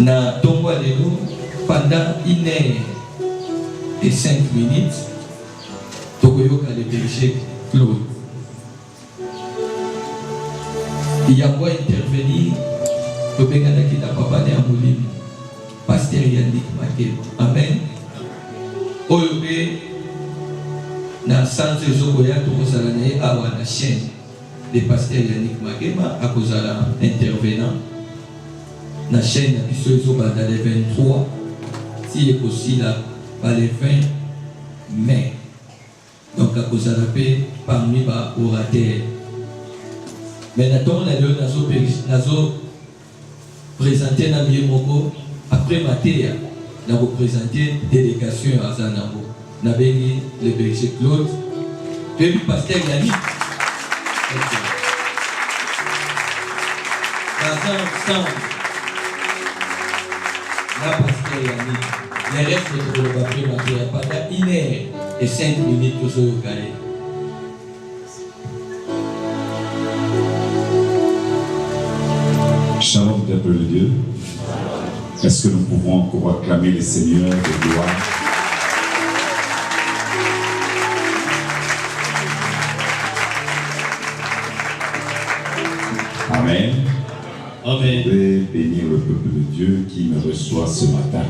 Na tombo lelo pendant 1h05 tokoyoka le berger Claude. Il y a quoi intervenir tobengana ki na papa ne amulimi pasteur Yannick Makeba. Amen. Oyobe na sanze zokoya tokozala na ye awa na chaîne de pasteur Yannick Makeba akozala intervenant na chaîne na biso ezobanda le 23 si ekosila ba le 20 mai. Donc akozala pe parmi ba orateurs. Mais natons na leo nazo présenter na miye moko après matéa na vous présenter délégation à Zanambo na bengi le berger Claude puis pasteur Yannick la pasteur Yannick le reste de le après matéa pendant 1h05 pour se regarder. Shalom, peuple de Dieu. Est-ce que nous pouvons encore acclamer les seigneurs de gloire? Amen. Amen. Je vais bénir le peuple de Dieu qui me reçoit ce matin.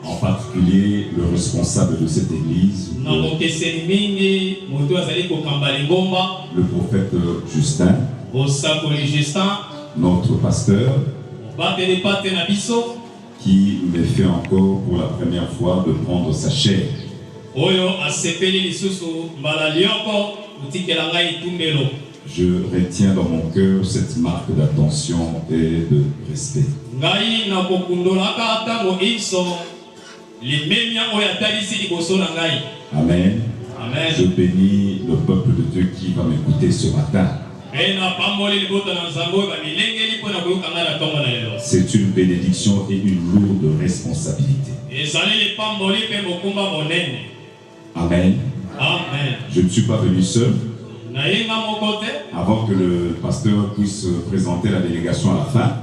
En particulier le responsable de cette église, le prophète Justin, notre pasteur, qui me fait encore pour la première fois de prendre sa chair. Je retiens dans mon cœur cette marque d'attention et de respect. Amen. Amen. Je bénis le peuple de Dieu qui va m'écouter ce matin. C'est une bénédiction et une lourde responsabilité. Amen. Amen. Je ne suis pas venu seul. Avant que le pasteur puisse présenter la délégation à la fin,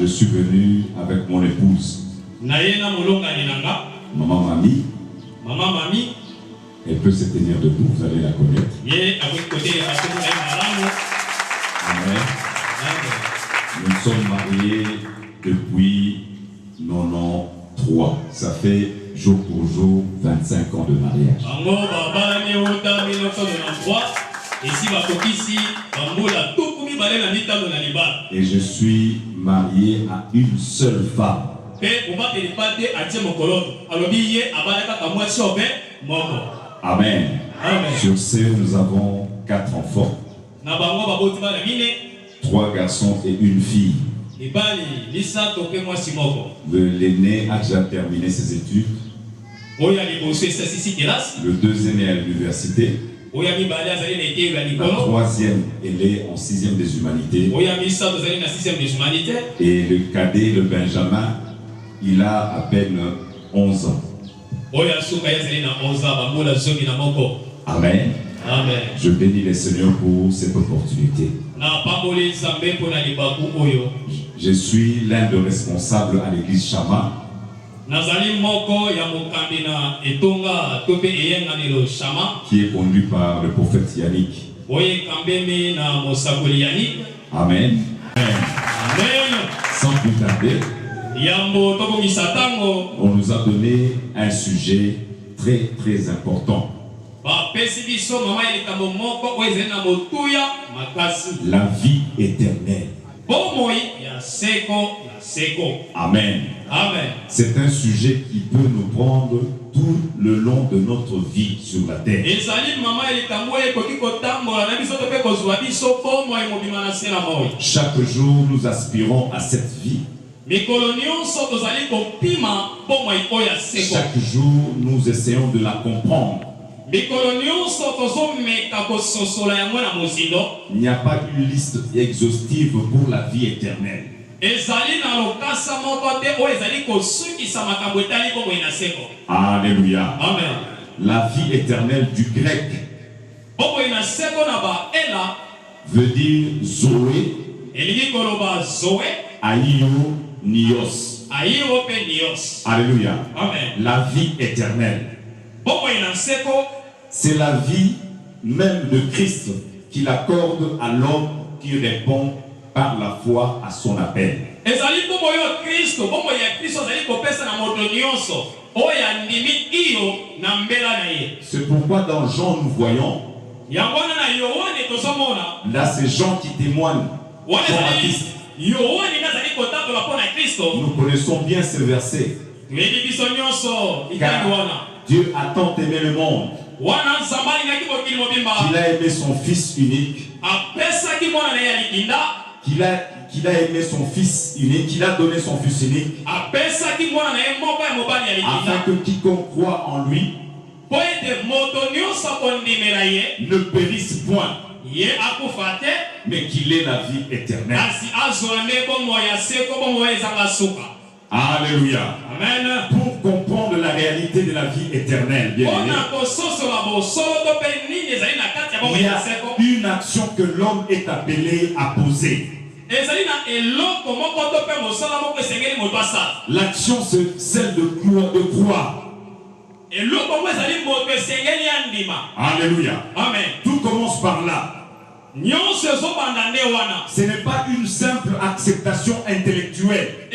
je suis venu avec mon épouse, maman Mamie. Elle peut se tenir debout, vous allez la connaître. Amen. Nous sommes mariés depuis 93. Ça fait jour pour jour 25 ans de mariage. Et je suis marié à une seule femme. Amen. Amen. Sur ce, nous avons 4 enfants. 3 garçons et une fille. L'aîné a déjà terminé ses études. Le deuxième est à l'université. La troisième, elle est en 6e des humanités. Et le cadet, le Benjamin, il a à peine 11 ans. Amen. Amen. Je bénis les seigneurs pour cette opportunité. Je suis l'un des responsables à l'église Chama. Qui est conduit par le prophète Yannick. Amen. Amen. Sans plus tarder, on nous a donné un sujet très très important. La vie éternelle. Amen. Amen. C'est un sujet qui peut nous prendre tout le long de notre vie sur la terre. Chaque jour, nous aspirons à cette vie. Chaque jour, nous essayons de la comprendre. Il n'y a pas une liste exhaustive pour la vie éternelle. Alléluia. Amen. La vie éternelle du grec veut dire Zoé, Aïo, Nios. Alléluia. Amen. La vie éternelle. C'est la vie même de Christ qu'il accorde à l'homme qui répond par la foi à son appel. C'est pourquoi dans Jean nous voyons là ces gens qui témoignent. Jean-Baptiste. Nous connaissons bien ce verset. Car Dieu a tant aimé le monde qu'il a aimé son Fils unique. Qu'il a aimé son Fils unique, qu'il a donné son Fils unique, afin que quiconque croit en lui ne périsse point, mais qu'il ait la vie éternelle. Alléluia. Amen. Pour comprendre la réalité de la vie éternelle, bien aimé, il y a une action que l'homme est appelé à poser. L'action, c'est celle de croire. Alléluia. Amen. Tout commence par là. Ce n'est pas une simple acceptation intellectuelle,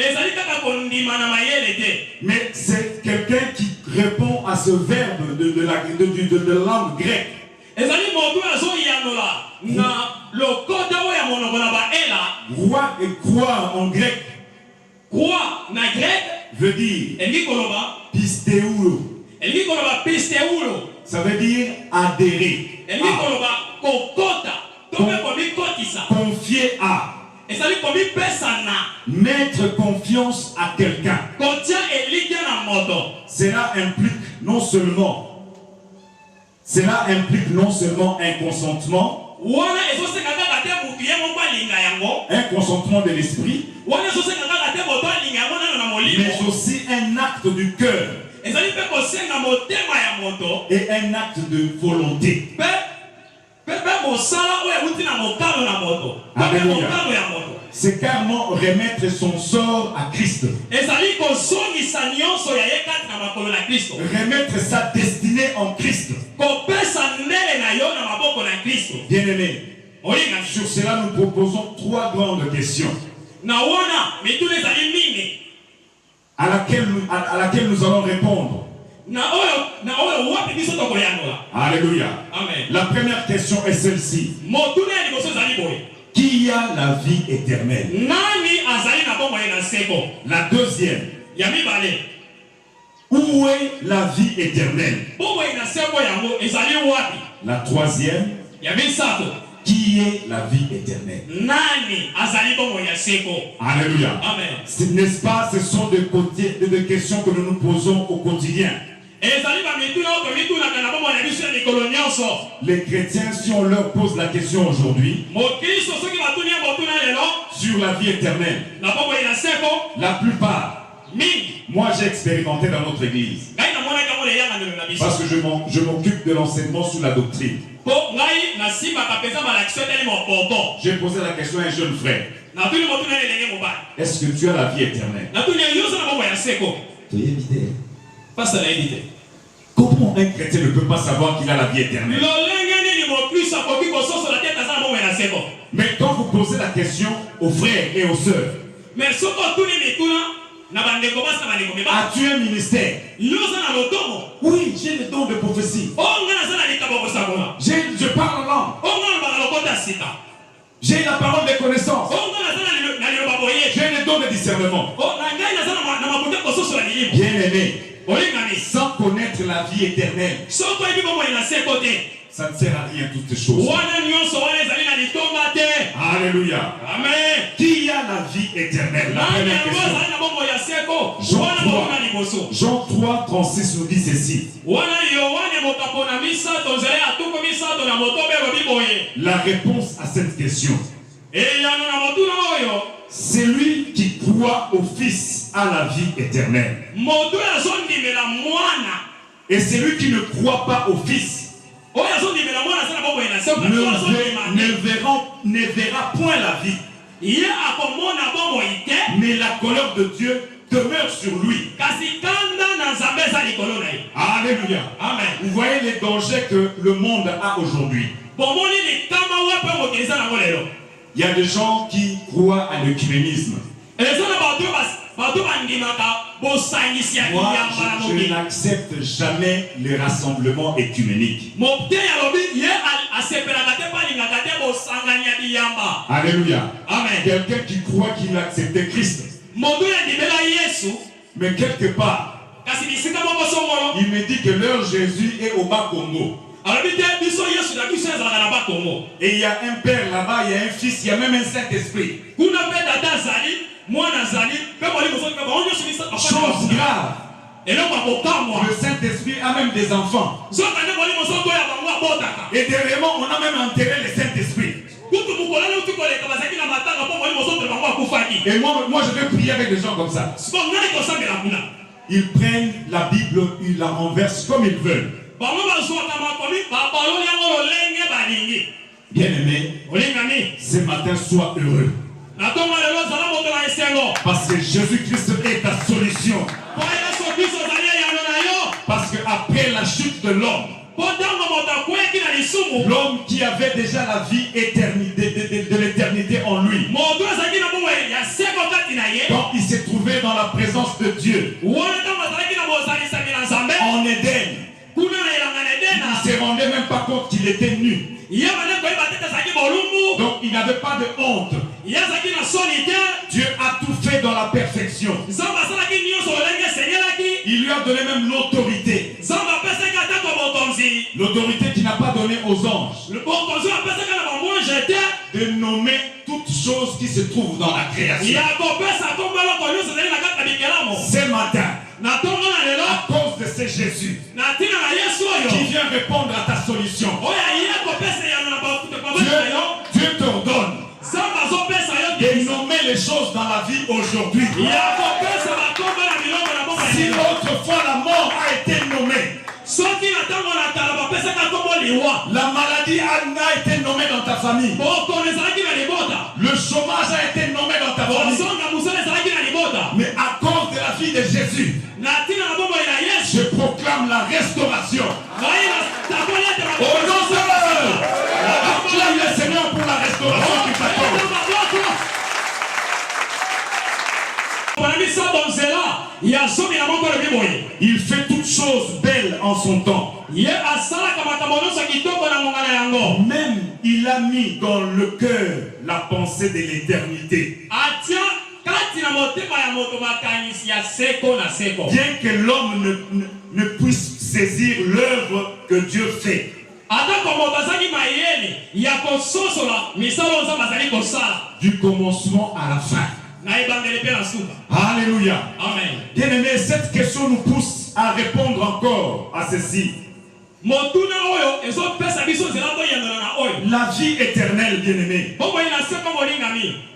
mais c'est quelqu'un qui répond à ce verbe de la langue grecque. Roi et croire en grec veut dire pistéoulo. Ça veut dire adhérer, confier à, mettre confiance à quelqu'un. Cela implique non seulement un consentement, de l'esprit, mais aussi un acte du cœur et un acte de volonté. Alléluia. C'est carrément remettre son sort à Christ. Remettre sa destinée en Christ. Bien aimé, sur cela nous proposons 3 grandes questions à laquelle nous allons répondre. Alléluia. Amen. La première question est celle-ci. Qui a la vie éternelle? La deuxième. Où est la vie éternelle? La troisième. Qui est la vie éternelle? Alléluia. Amen. N'est-ce pas, ce sont des questions que nous nous posons au quotidien. Les chrétiens, si on leur pose la question aujourd'hui sur la vie éternelle, la plupart, moi j'ai expérimenté dans notre église, parce que je m'occupe de l'enseignement sur la doctrine. J'ai posé la question à un jeune frère: est-ce que tu as la vie éternelle? Comment un chrétien ne peut pas savoir qu'il a la vie éternelle? Mais quand vous posez la question aux frères et aux sœurs, as-tu un ministère? Oui, j'ai le don de prophétie. Je parle en langue. J'ai la parole de connaissance. J'ai le don de discernement. Bien aimé, sans connaître la vie éternelle, ça ne sert à rien toutes ces choses. Alléluia. Amen. Qui a la vie éternelle? La première question. Jean 3, 36 nous dit ceci. La réponse à cette question C'est lui qui croit au Fils à la vie éternelle. Et c'est lui qui ne croit pas au Fils ne verra point la vie. Mais la colère de Dieu demeure sur lui. Alléluia. Amen. Vous voyez les dangers que le monde a aujourd'hui. Il y a des gens qui croient à l'œcuménisme. Moi, je n'accepte jamais les rassemblements écuméniques. Alléluia. Amen. Quelqu'un qui croit qu'il a accepté Christ. Mais quelque part, il me dit que leur Jésus est au bas Congo. Et il y a un père là-bas, il y a un fils, il y a même un Saint-Esprit. Chose grave. Le Saint-Esprit a même des enfants. Et dernièrement, on a même enterré le Saint-Esprit. Et moi, je vais prier avec des gens comme ça. Ils prennent la Bible, ils la renversent comme ils veulent. Bien-aimé, ce matin, sois heureux. Parce que Jésus-Christ est ta solution. Parce qu'après la chute de l'homme qui avait déjà la vie de l'éternité en lui, quand il s'est trouvé dans la présence de Dieu en Éden, il ne se rendait même pas compte qu'il était nu. Donc il n'avait pas de honte. Dieu a tout fait dans la perfection. Il lui a donné même l'autorité. L'autorité qu'il n'a pas donnée aux anges. De nommer toutes choses qui se trouvent dans la création. Ce matin, à cause de ce Jésus qui vient répondre à ta solution, Dieu t'ordonne de nommer les choses dans la vie aujourd'hui. Si autrefois la mort a été nommée, la maladie a été nommée dans ta famille, le chômage a été nommé dans ta famille, mais à cause de la vie de Jésus, je proclame la restauration. Au nom de l'heure, acclame le Seigneur pour la restauration qui t'accorde. Il fait toutes choses belles en son temps. Même il a mis dans le cœur la pensée de l'éternité. Bien que l'homme ne puisse saisir l'œuvre que Dieu fait. Du commencement à la fin. Alléluia. Amen. Bien-aimé, cette question nous pousse à répondre encore à ceci. La vie éternelle, bien-aimé.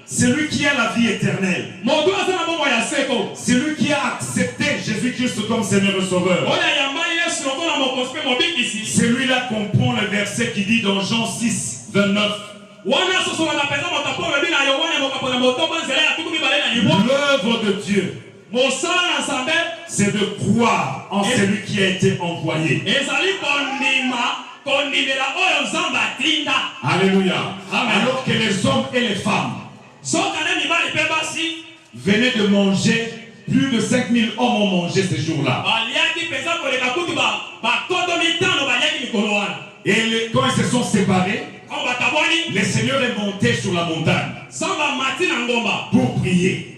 Celui qui a la vie éternelle. Celui qui a accepté Jésus-Christ comme Seigneur et Sauveur. Celui-là comprend le verset qui dit dans Jean 6, 29. L'œuvre de Dieu, c'est de croire en celui qui a été envoyé. Alléluia. Alors que les hommes et les femmes venaient de manger, plus de 5000 hommes ont mangé ce jour-là. Et quand ils se sont séparés, le Seigneur est monté sur la montagne pour prier.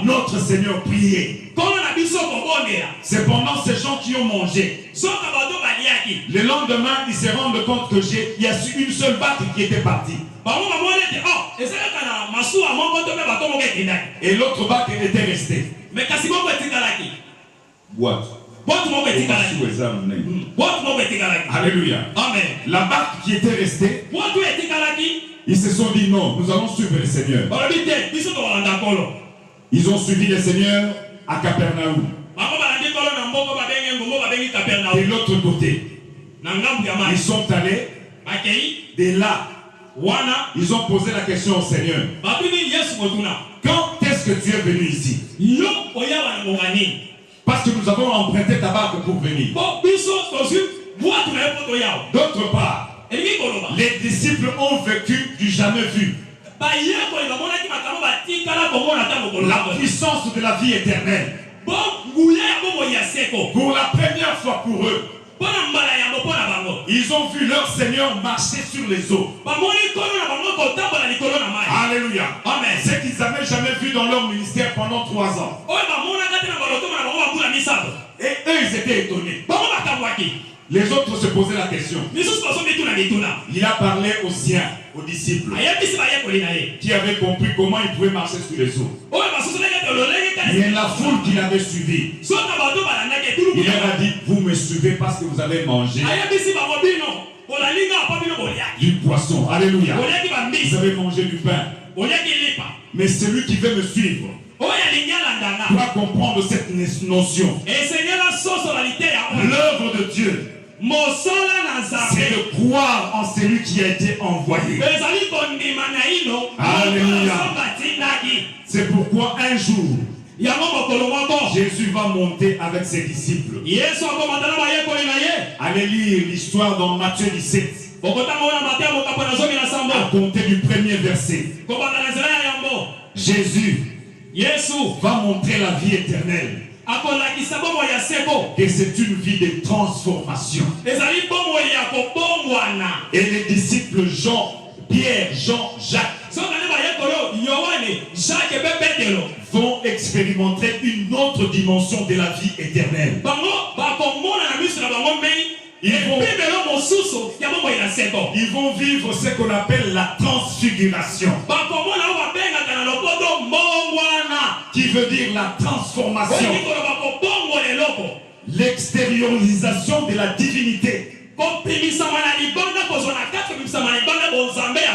Notre Seigneur priait. Cependant, ces gens qui ont mangé, le lendemain, ils se rendent compte que il y a une seule barque qui était partie. Et l'autre barque était restée. Boîte. Alléluia. Amen. La barque qui était restée, Ils se sont dit non, nous allons suivre le Seigneur. Ils ont suivi le Seigneur à Capernaum. De l'autre côté, ils sont allés. De là, ils ont posé la question au Seigneur. Quand est-ce que tu es venu ici? Parce que nous avons emprunté ta barque pour venir. D'autre part, les disciples ont vécu du jamais vu. La puissance de la vie éternelle. Pour la première fois pour eux, ils ont vu leur Seigneur marcher sur les eaux. Alléluia. Amen. Ce qu'ils n'avaient jamais vu dans leur ministère pendant 3 ans. Et eux, ils étaient étonnés. Les autres se posaient la question. Il a parlé aux siens, aux disciples, qui avaient compris comment ils pouvaient marcher sur les eaux. Il y a la foule qui l'avait suivi. Il leur a dit, vous me suivez parce que vous allez manger du poisson. Alléluia. Vous avez mangé du pain. Mais celui qui veut me suivre doit comprendre cette notion. L'œuvre de Dieu, c'est de croire en celui qui a été envoyé. Alléluia. C'est pourquoi un jour, Jésus va monter avec ses disciples. Allez lire l'histoire dans Matthieu 17. À compter du premier verset. Jésus va montrer la vie éternelle. Et c'est une vie de transformation. Et les disciples Pierre, Jean, Jacques vont expérimenter une autre dimension de la vie éternelle. Ils vont vivre ce qu'on appelle la transfiguration, qui veut dire la transformation, l'extériorisation de la divinité.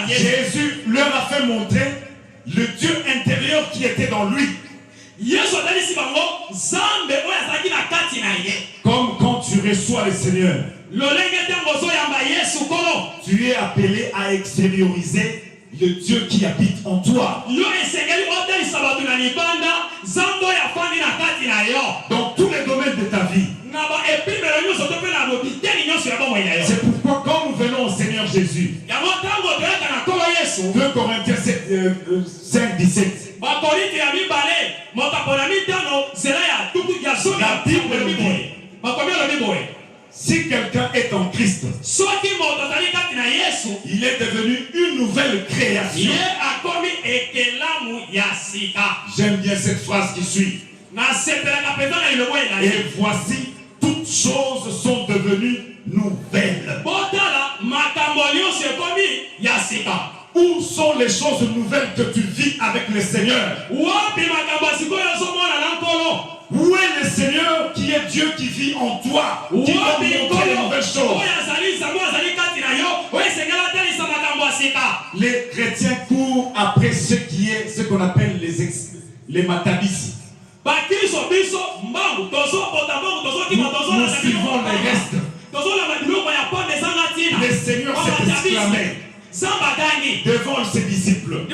Jésus leur a fait montrer le Dieu intérieur qui était dans lui. Comme quand tu reçois le Seigneur, tu es appelé à extérioriser le Dieu qui habite en toi. Dans tous les domaines de ta vie. C'est pourquoi quand nous venons au Seigneur Jésus, 2 Corinthiens 5, 17, la Bible nous dit, si quelqu'un est en Christ, il est devenu une nouvelle création. J'aime bien cette phrase qui suit. Et voici, toutes choses sont devenues nouvelles. Où sont les choses nouvelles que tu vis avec le Seigneur? Où est le Seigneur qui est Dieu qui vit en toi, qui va montrer les nouvelles choses? Les chrétiens courent après ce qu'on appelle les matabis. Nous suivons les restes. Le Seigneur s'est exclamé devant ses disciples,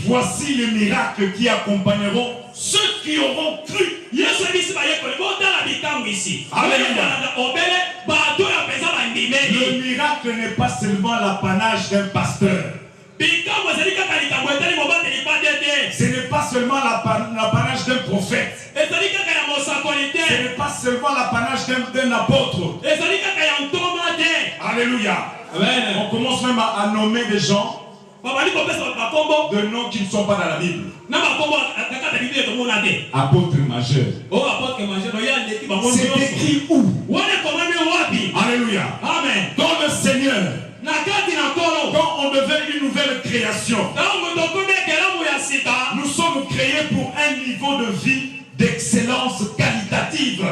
voici les miracles qui accompagneront ceux qui auront cru. Le miracle n'est pas seulement l'apanage d'un pasteur. Ce n'est pas seulement l'apanage d'un prophète. Ce n'est pas seulement l'apanage d'un apôtre. Alléluia. Amen. On commence même à nommer des gens de noms qui ne sont pas dans la Bible. Apôtre majeur. C'est écrit où? Alléluia. Amen. Dans le Seigneur, quand on devient une nouvelle création, nous sommes créés pour un niveau de vie d'excellence qualitative.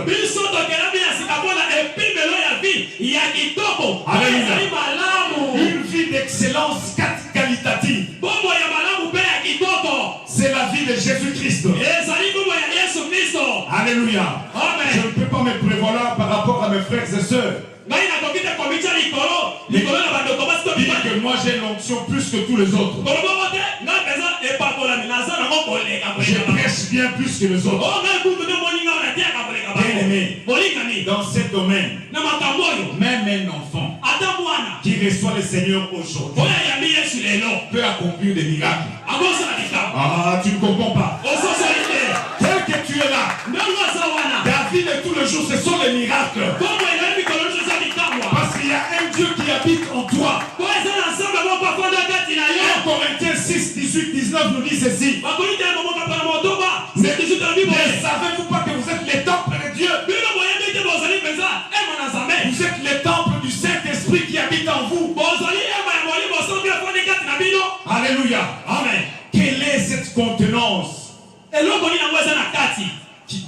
Une vie d'excellence qualitative. frères. Dis que moi j'ai l'onction plus que tous les autres. Je prêche bien plus que les autres. Bien-aimé, dans ce domaine, même un enfant qui reçoit le Seigneur aujourd'hui peut accomplir des miracles. Ah, tu ne comprends pas. Tel que tu es là, David et tous les jours, ce sont les miracles. Parce qu'il y a un Dieu qui habite en toi. 1 Corinthiens 6, 18, 19 nous dit ceci. Ne savez-vous pas que vous êtes les temples de Dieu? Vous êtes les temples du Saint-Esprit qui habite en vous. Alléluia. Amen. Quelle est cette contenance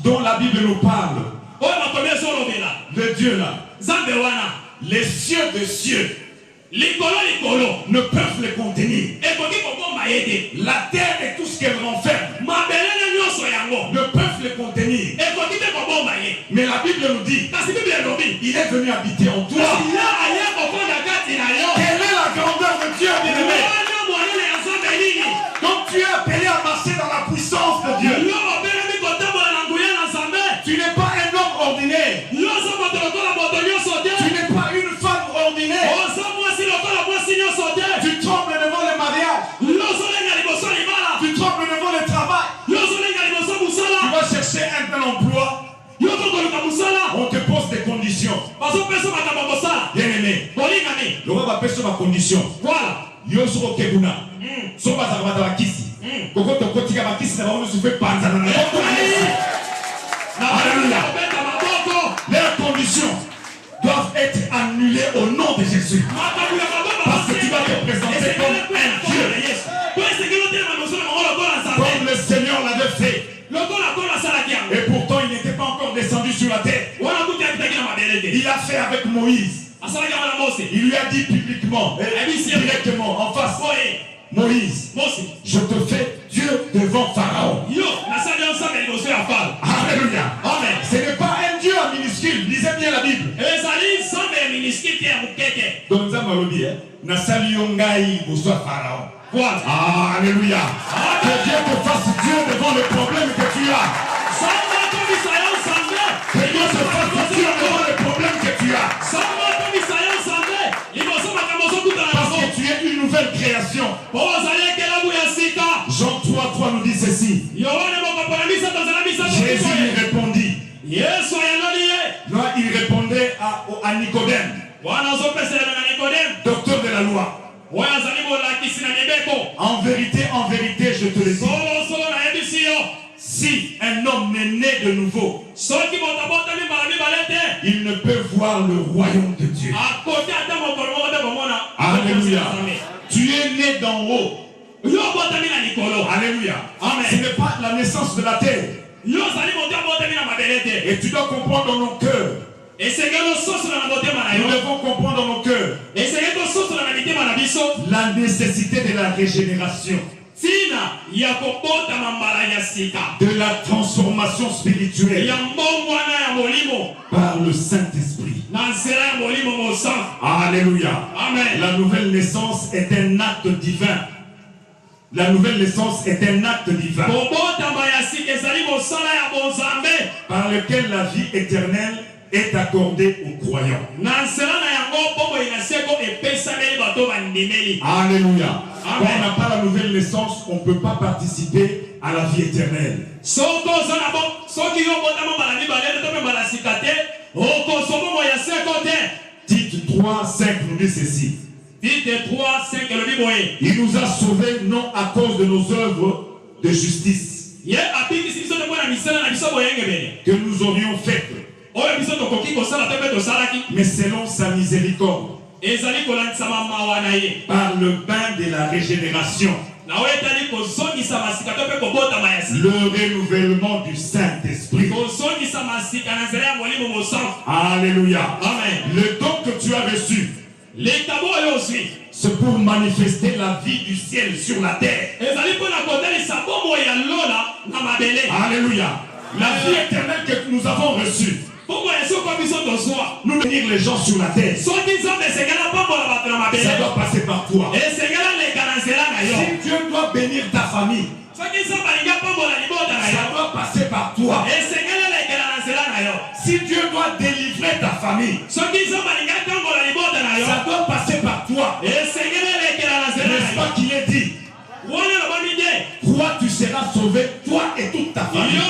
dont la Bible nous parle? Le Dieu là. Les cieux de cieux ne peuvent les contenir. La terre et tout ce qu'elle renferme ne peuvent les contenir. Mais la Bible nous dit il est venu habiter en toi. Quelle est la grandeur de Dieu, bien-aimé? Quand tu es appelé à marcher dans la puissance de Dieu, tu n'es pas un homme ordinaire. Tu n'es pas une femme ordinaire. Tu trembles devant le mariage. Tu trembles devant le travail. Tu vas chercher un emploi. On te pose des conditions. Bien-aimé, le roi va passer ma condition. Voilà. Yosoro Kebuna. Soba Zarabata Kisi. Kokoto Kotika Bakisi, on se fait panzana. Alléluia. Leurs conditions doivent être annulées au nom de Jésus. Parce que tu vas te présenter comme un Dieu. Comme le Seigneur l'avait fait. Et pourtant il n'était pas encore descendu sur la terre. Il a fait avec Moïse. Il lui a dit publiquement, directement, en face. Moïse, je te fais Dieu devant Pharaon. Alléluia. Amen. Ce n'est pas un Dieu en minuscule. Lisez bien la Bible. Donc nous avons dit, Pharaon. Alléluia. Que Dieu te fasse Dieu devant le problème que tu as. Que Dieu te fasse Dieu devant le problème que tu as. Parce que tu es une nouvelle création. Jean 3 nous dit ceci. Jésus lui répondit. Non, il répondait à Nicodème, docteur de la loi. En vérité, je te le dis. Si un homme n'est né de nouveau, il ne peut voir le royaume de Dieu. Alléluia. Tu es né d'en haut. Alléluia. Amen. Ce n'est pas la naissance de la terre. Et tu dois comprendre dans nos cœurs. Nous devons comprendre dans nos cœurs la nécessité de la régénération, de la transformation spirituelle par le Saint-Esprit. Alléluia. Amen. La nouvelle naissance est un acte divin. La nouvelle naissance est un acte divin par lequel la vie éternelle est accordée aux croyants. Alléluia. Quand on n'a pas la nouvelle naissance, on ne peut pas participer à la vie éternelle. Tite 3:5 nous dit ceci. Il nous a sauvés non à cause de nos œuvres de justice que nous aurions faites, mais selon sa miséricorde, par le bain de la régénération, le renouvellement du Saint-Esprit. Alléluia. Amen. Le don que tu as reçu, c'est pour manifester la vie du ciel sur la terre. Alléluia. La vie éternelle que nous avons reçue Nous bénir les gens sur la terre. Ça doit passer par toi. Si Dieu doit bénir ta famille, ça doit passer par toi. Si Dieu doit délivrer ta famille, ça doit passer par toi. N'est-ce pas qu'il est dit? Toi, tu seras sauvé, toi et toute ta famille.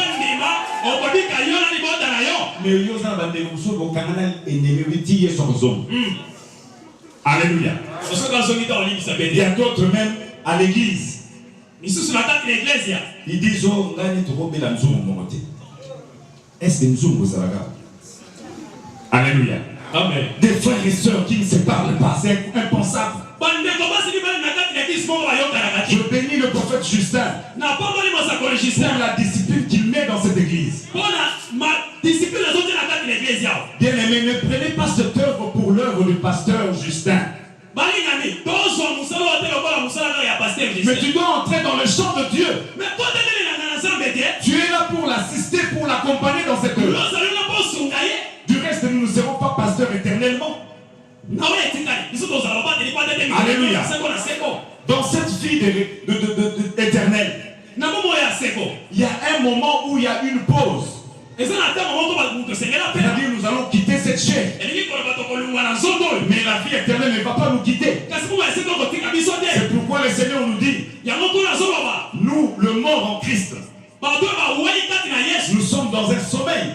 Alléluia. Il y a d'autres même à l'église. Ils disent, oh, est-ce que nous sommes Alléluia. Amen. Des frères et sœurs qui ne se parlent pas, c'est impensable. Je bénis le prophète Justin pour la discipline qu'il met dans cette église. Bien aimé, ne prenez pas cette œuvre pour l'œuvre du pasteur Justin. Mais tu dois entrer dans le champ de Dieu. Tu es là pour l'assister, pour l'accompagner dans cette œuvre. Du reste, nous ne serons pas pasteurs éternellement. Alléluia. Dans cette vie éternelle, il y a un moment où il y a une pause. C'est-à-dire nous allons quitter cette chair. Mais la vie éternelle ne va pas nous quitter. C'est pourquoi le Seigneur nous dit, nous, le mort en Christ, nous sommes dans un sommeil.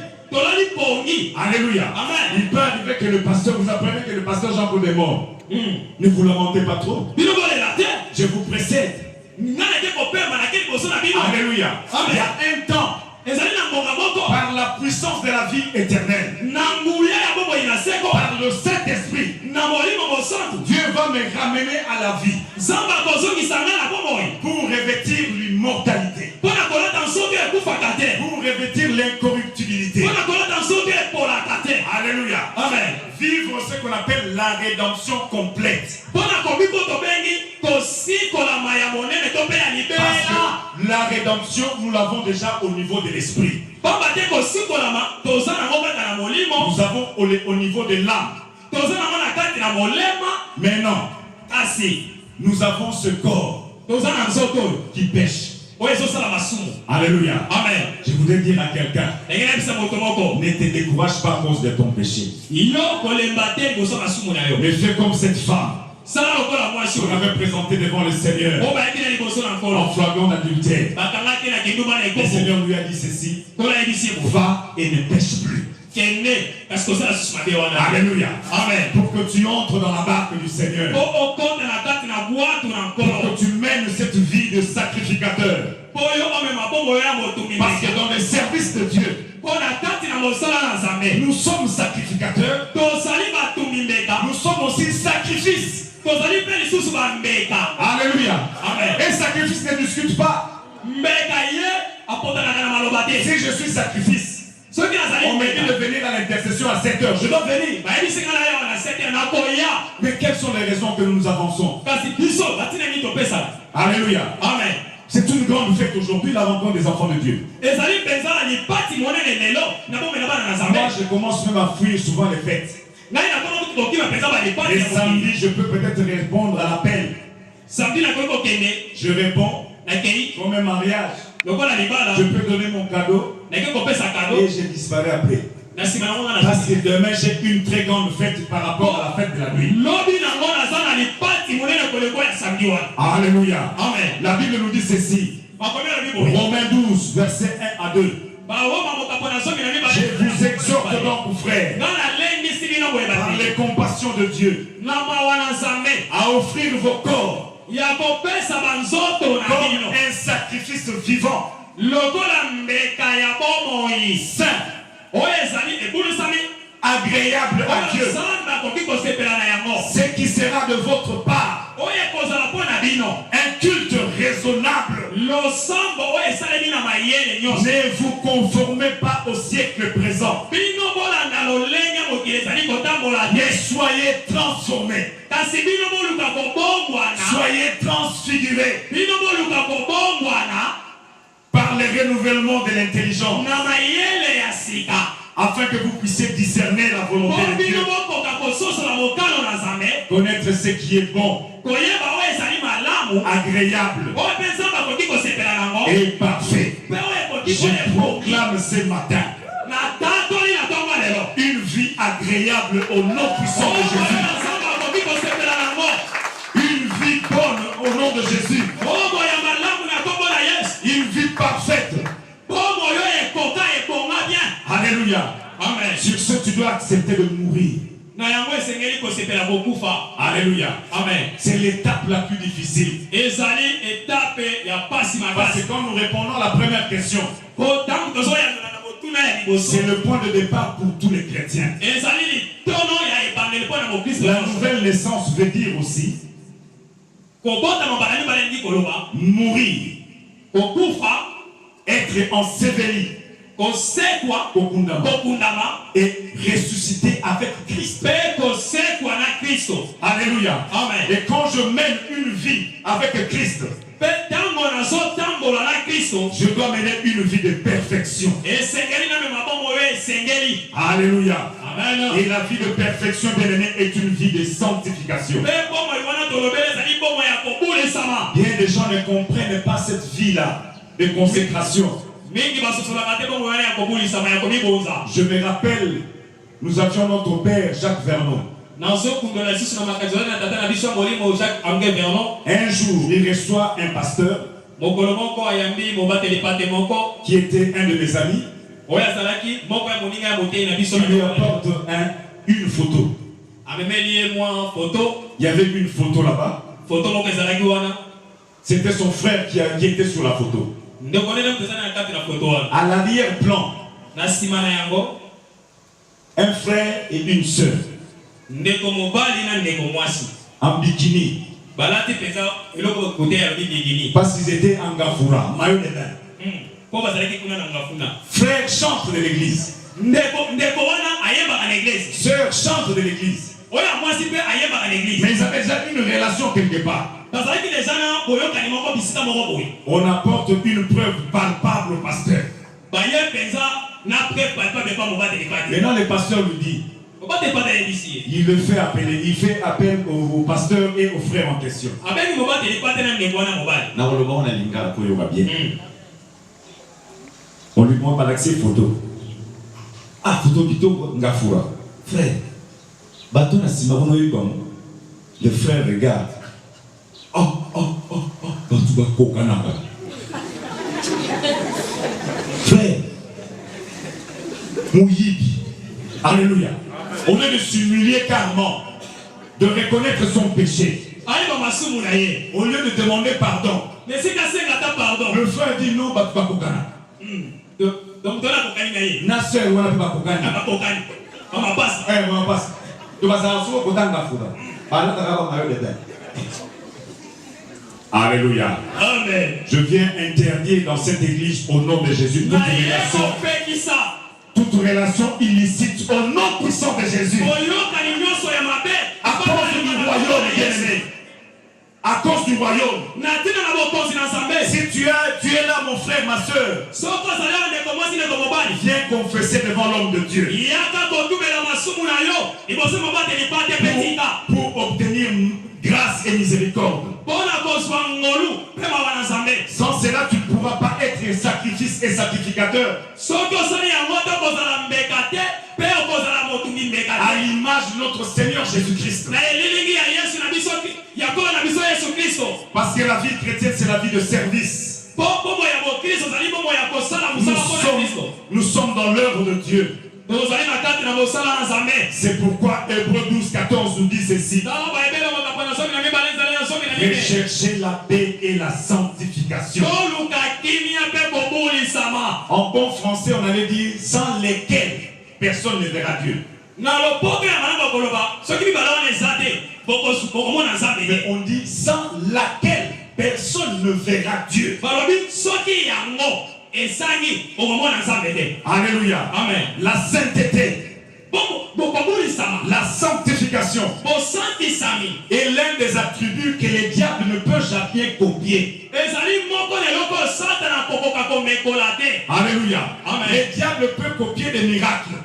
Alléluia. Amen. Il peut arriver que le pasteur, vous apprenez que le pasteur Jean-Paul est mort. Ne vous lamentez pas trop. Je vous précède. Alléluia. Amen. Il y a un temps, par la puissance de la vie éternelle, par le Saint-Esprit, Dieu va me ramener à la vie pour revêtir l'immortalité, pour revêtir l'incorruptibilité. Alléluia. Amen. Vivre ce qu'on appelle la rédemption complète. Parce que la rédemption, nous l'avons déjà au niveau de l'esprit. Nous avons au niveau de l'âme. Mais non, nous avons ce corps qui pêche. Alléluia. Amen. Je voudrais dire à quelqu'un, ne te décourage pas à cause de ton péché. Mais fais comme cette femme. On avait présenté devant le Seigneur en flagrant d'adultère. Le Seigneur lui a dit ceci: va et ne pêche plus. Alléluia. Amen. Pour que tu entres dans la barque du Seigneur. Pour que tu mènes cette vie de sacrificateur. Parce que dans le service de Dieu, nous sommes sacrificateurs. Nous sommes aussi sacrifices. Alléluia. Amen. Et sacrifice ne discute pas. Si je suis sacrifice, on me dit de venir à l'intercession à 7 heures. Je dois venir. Mais quelles sont les raisons que nous avançons? Alléluia. Amen. C'est une grande fête aujourd'hui, la rencontre des enfants de Dieu. Moi, je commence même à fuir souvent les fêtes. Et samedi, je peux peut-être répondre à l'appel. Je réponds. Comme un mariage. Je peux donner mon cadeau. Et je disparais après. Parce que demain j'ai une très grande fête par rapport à la fête de la nuit. Alléluia. Amen. La Bible nous dit ceci. Romains 12, versets 1 à 2. Je vous exhorte donc, frères, par les compassions de Dieu, à offrir vos corps comme un sacrifice vivant, saint, agréable à Dieu, ce qui sera de votre part un culte raisonnable. Ne vous conformez pas au siècle présent, mais soyez transformés, soyez transfigurés par le renouvellement de l'intelligence, afin que vous puissiez discerner la volonté de Dieu, connaître ce qui est bon, agréable et parfait. Je proclame ce matin une vie agréable au nom puissant de Jésus. Une vie bonne au nom de Jésus. Une vie parfaite. Alléluia. Amen. Sur ce, tu dois accepter de mourir. Alléluia. Amen. C'est l'étape la plus difficile. Parce que quand nous répondons à la première question, c'est le point de départ pour tous les chrétiens. La nouvelle naissance veut dire aussi mourir, être enseveli et ressusciter avec Christ. Alléluia. Amen. Et quand je mène une vie avec Christ, je dois mener une vie de perfection. Alléluia. Amen. Et la vie de perfection, bien aimé, est une vie de sanctification. Bien des gens ne comprennent pas cette vie-là de consécration. Je me rappelle, nous avions notre père Jacques Vernon. Un jour, il reçoit un pasteur qui était un de mes amis. Il lui apporte une photo. Il y avait une photo là-bas. C'était son frère qui était sur la photo. À l'arrière-plan, un frère et une sœur en bikini, parce qu'ils étaient en gafoura, maillot de bain. Frère chante de l'église, sœur chante de l'église, mais ils avaient déjà une relation quelque part. On apporte une preuve palpable au pasteur. Maintenant le pasteur lui dit, il le fait appeler, il fait appel au pasteur et au frère en question. On lui montre par ses photos. Ah, photo plutôt Ngafura. Frère, le frère regarde. Frère, Mouyibi. Alléluia. Au lieu de s'humilier carrément, de reconnaître son péché, au lieu de demander pardon, le frère dit non, Alléluia. Amen. Je viens interdire dans cette église au nom de Jésus toute relation illicite au nom puissant de Jésus. À cause du royaume, bien-aimé. À cause du royaume. Si tu es là, mon frère, ma soeur, viens confesser devant l'homme de Dieu. Pour obtenir grâce et miséricorde. Sans cela, tu ne pourras pas être un sacrifice et sacrificateur. À l'image de notre Seigneur Jésus-Christ. Parce que la vie chrétienne, c'est la vie de service. Nous sommes dans l'œuvre de Dieu. C'est pourquoi Hébreux 12:14 nous dit ceci. Recherchez la paix et la sanctification. En bon français, on allait dire sans lesquels personne ne verra Dieu. Mais on dit sans laquelle personne ne verra Dieu. Alléluia. Amen. La sainteté, la sanctification est l'un des attributs que les diables ne peuvent jamais copier. Alléluia. Alléluia. Amen. Le diable peut copier des miracles.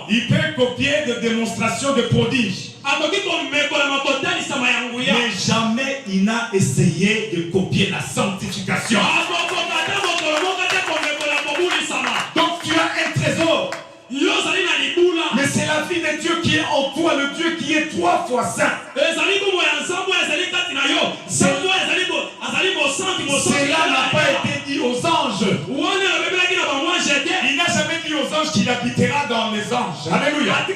Il peut copier des démonstrations de prodiges. Mais jamais il n'a essayé de copier la sanctification. Donc tu as un trésor. Mais c'est la vie de Dieu qui est en toi, le Dieu qui est 3 fois saint. Cela n'a pas été dit aux anges. Il n'a jamais dit aux anges qu'il habitera dans les anges. Alléluia.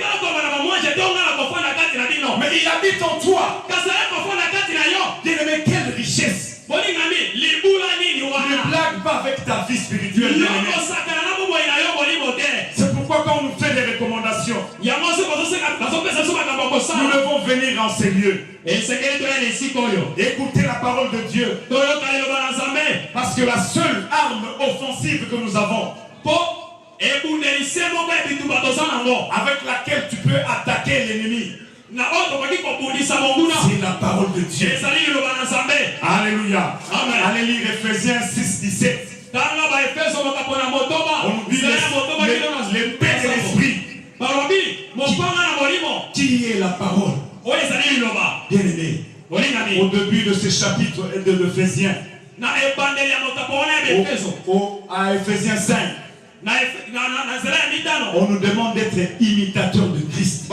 Mais il habite en toi. Bien-aimé, quelle richesse. Ne blague pas avec ta vie spirituelle. C'est pourquoi quand on nous fait des recommandations, nous devons venir en ces lieux. Écouter la parole de Dieu. Parce que la seule arme offensive que nous avons, avec laquelle tu peux attaquer l'ennemi, c'est la parole de Dieu. Alléluia. Allez lire Ephésiens 6, 17. On nous dit l'épée de l'esprit. Qui est la parole? Bien-aimé, au début de ce chapitre de l'Ephésiens, à Ephésiens 5, on nous demande d'être imitateurs de Christ.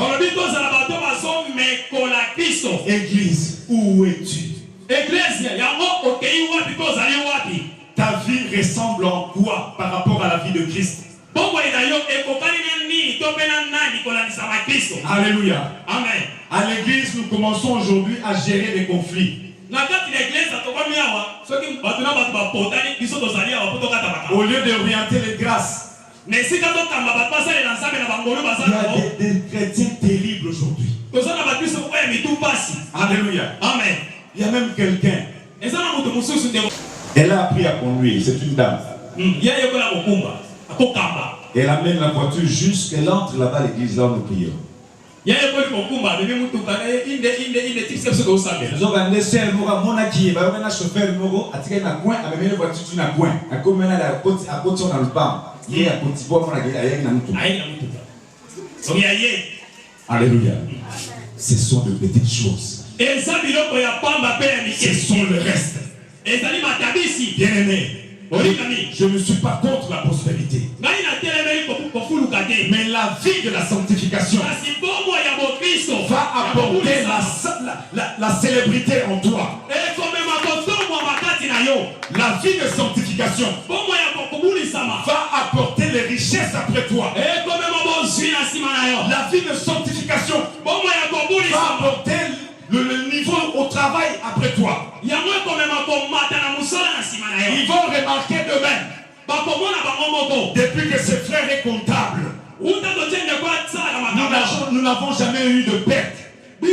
Église, où es-tu? Ta vie ressemble en quoi par rapport à la vie de Christ? Alléluia. Amen. À l'église, nous commençons aujourd'hui à gérer des conflits. Au lieu d'orienter les grâces, il y a des chrétiens terribles aujourd'hui. Alléluia. Amen. Il y a même quelqu'un. Elle a appris à conduire, c'est une dame. Elle amène la voiture jusqu'elle entre là-bas à l'église, là où nous prions. Alléluia. Ce sont de petites choses. Ce sont le reste. Bien-aimé, je ne suis pas contre la prospérité. Mais la vie de la sanctification va apporter la célébrité en toi. La vie de sanctification va apporter les richesses après toi. La vie de sanctification va apporter le niveau au travail après toi. Ils vont remarquer d'eux-mêmes. Depuis que ce frère est comptable, nous n'avons jamais eu de perte. Nous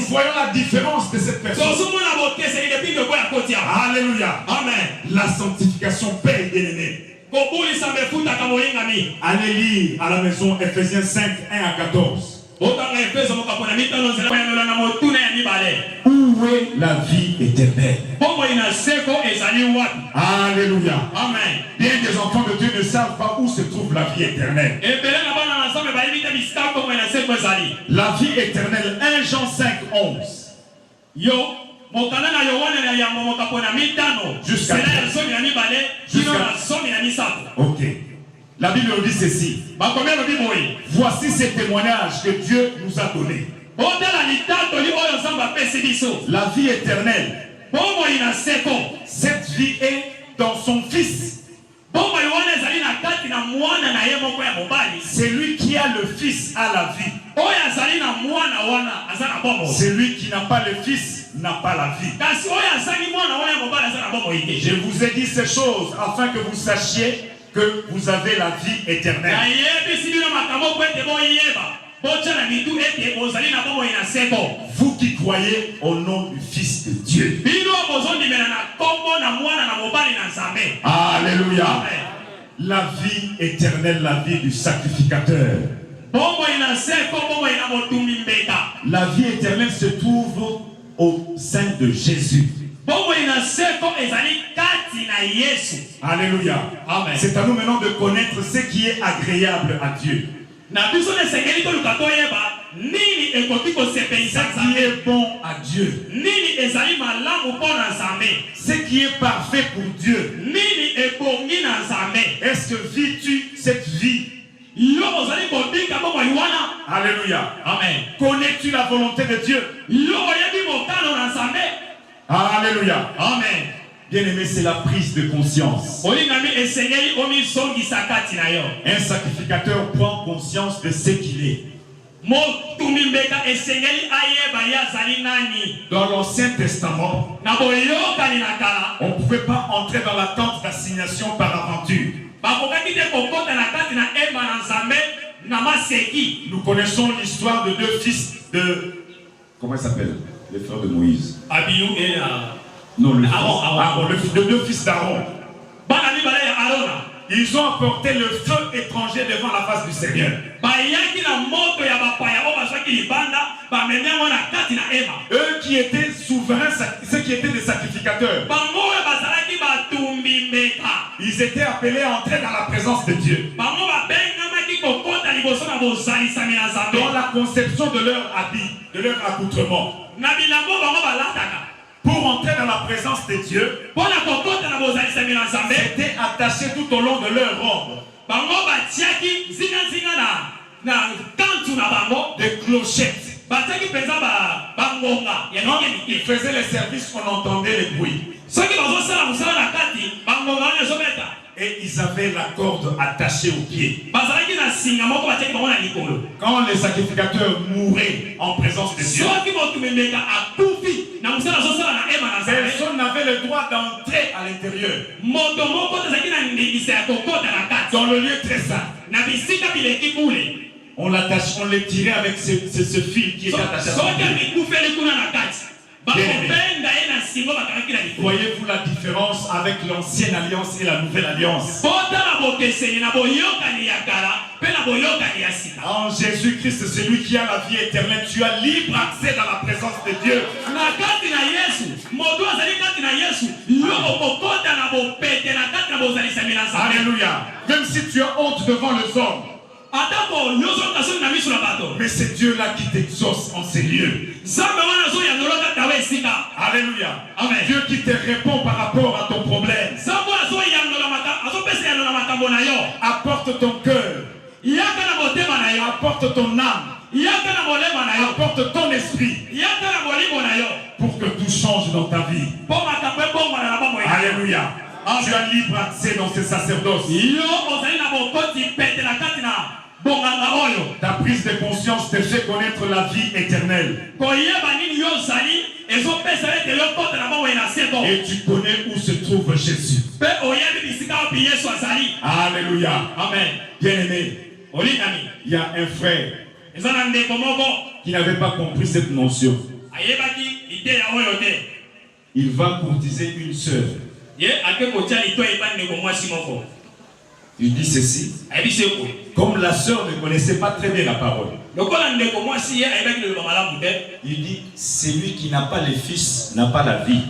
voyons la différence de cette personne. Alléluia. Amen. La sanctification paye, bien-aimé. Allez lire à la maison Ephésiens 5, 1 à 14. Où est la vie éternelle? Alléluia. Amen. Bien des enfants de Dieu ne savent pas où se trouve la vie éternelle. La vie éternelle, 1 Jean 5, 11. Jusqu'à ok. La Bible dit ceci. Voici ces témoignages que Dieu nous a donnés. La vie éternelle. Cette vie est dans son Fils. Celui qui a le Fils a la vie. Celui qui n'a pas le Fils n'a pas la vie. Je vous ai dit ces choses afin que vous sachiez que vous avez la vie éternelle. Vous qui croyez au nom du Fils de Dieu. Alléluia. La vie éternelle, la vie du sacrificateur. La vie éternelle se trouve au sein de Jésus. Alléluia. Amen. C'est à nous maintenant de connaître ce qui est agréable à Dieu. Ce qui est bon à Dieu. Ce qui est parfait pour Dieu. Est-ce que vis-tu cette vie? Alléluia. Amen. Connais-tu la volonté de Dieu? Alléluia. Amen. Bien-aimé, c'est la prise de conscience. Un sacrificateur prend conscience de ce qu'il est. Dans l'Ancien Testament, on ne pouvait pas entrer dans la tente d'assignation par aventure. Nous connaissons l'histoire de deux fils de... Comment il s'appelle? Les frères de Moïse. Non, de deux fils d'Aaron. Ils ont apporté le feu étranger devant la face du Seigneur. Eux qui étaient souverains, ceux qui étaient des sacrificateurs, ils étaient appelés à entrer dans la présence de Dieu. Dans la conception de leur habit, de leur accoutrement. Pour entrer dans la présence de Dieu, c'était attaché tout au long de leur robe. Des clochettes. Ils faisaient les services, on entendait les bruits. Et ils avaient la corde attachée aux pieds. Quand les sacrificateurs mouraient en présence de Dieu, personne n'avait le droit d'entrer à l'intérieur. Dans le lieu très saint. On les tirait avec ce fil qui est attaché à son pied. Voyez-vous la différence avec l'ancienne alliance et la nouvelle alliance? En Jésus-Christ, c'est celui qui a la vie éternelle. Tu as libre accès dans la présence de Dieu. Alléluia. Même si tu as honte devant les hommes, mais c'est Dieu là qui t'exauce en ces lieux. Alléluia. Amen. Dieu qui te répond par rapport à ton problème. Apporte ton cœur. Apporte ton âme. Apporte ton esprit. Pour que tout change dans ta vie. Alléluia. Tu as libre accès dans ce sacerdoce. Ta prise de conscience te fait connaître la vie éternelle. Et tu connais où se trouve Jésus. Alléluia. Amen. Bien-aimé, il y a un frère qui n'avait pas compris cette notion. Il va courtiser une sœur. Il dit ceci. Comme la sœur ne connaissait pas très bien la parole, il dit, celui qui n'a pas les fils n'a pas la vie.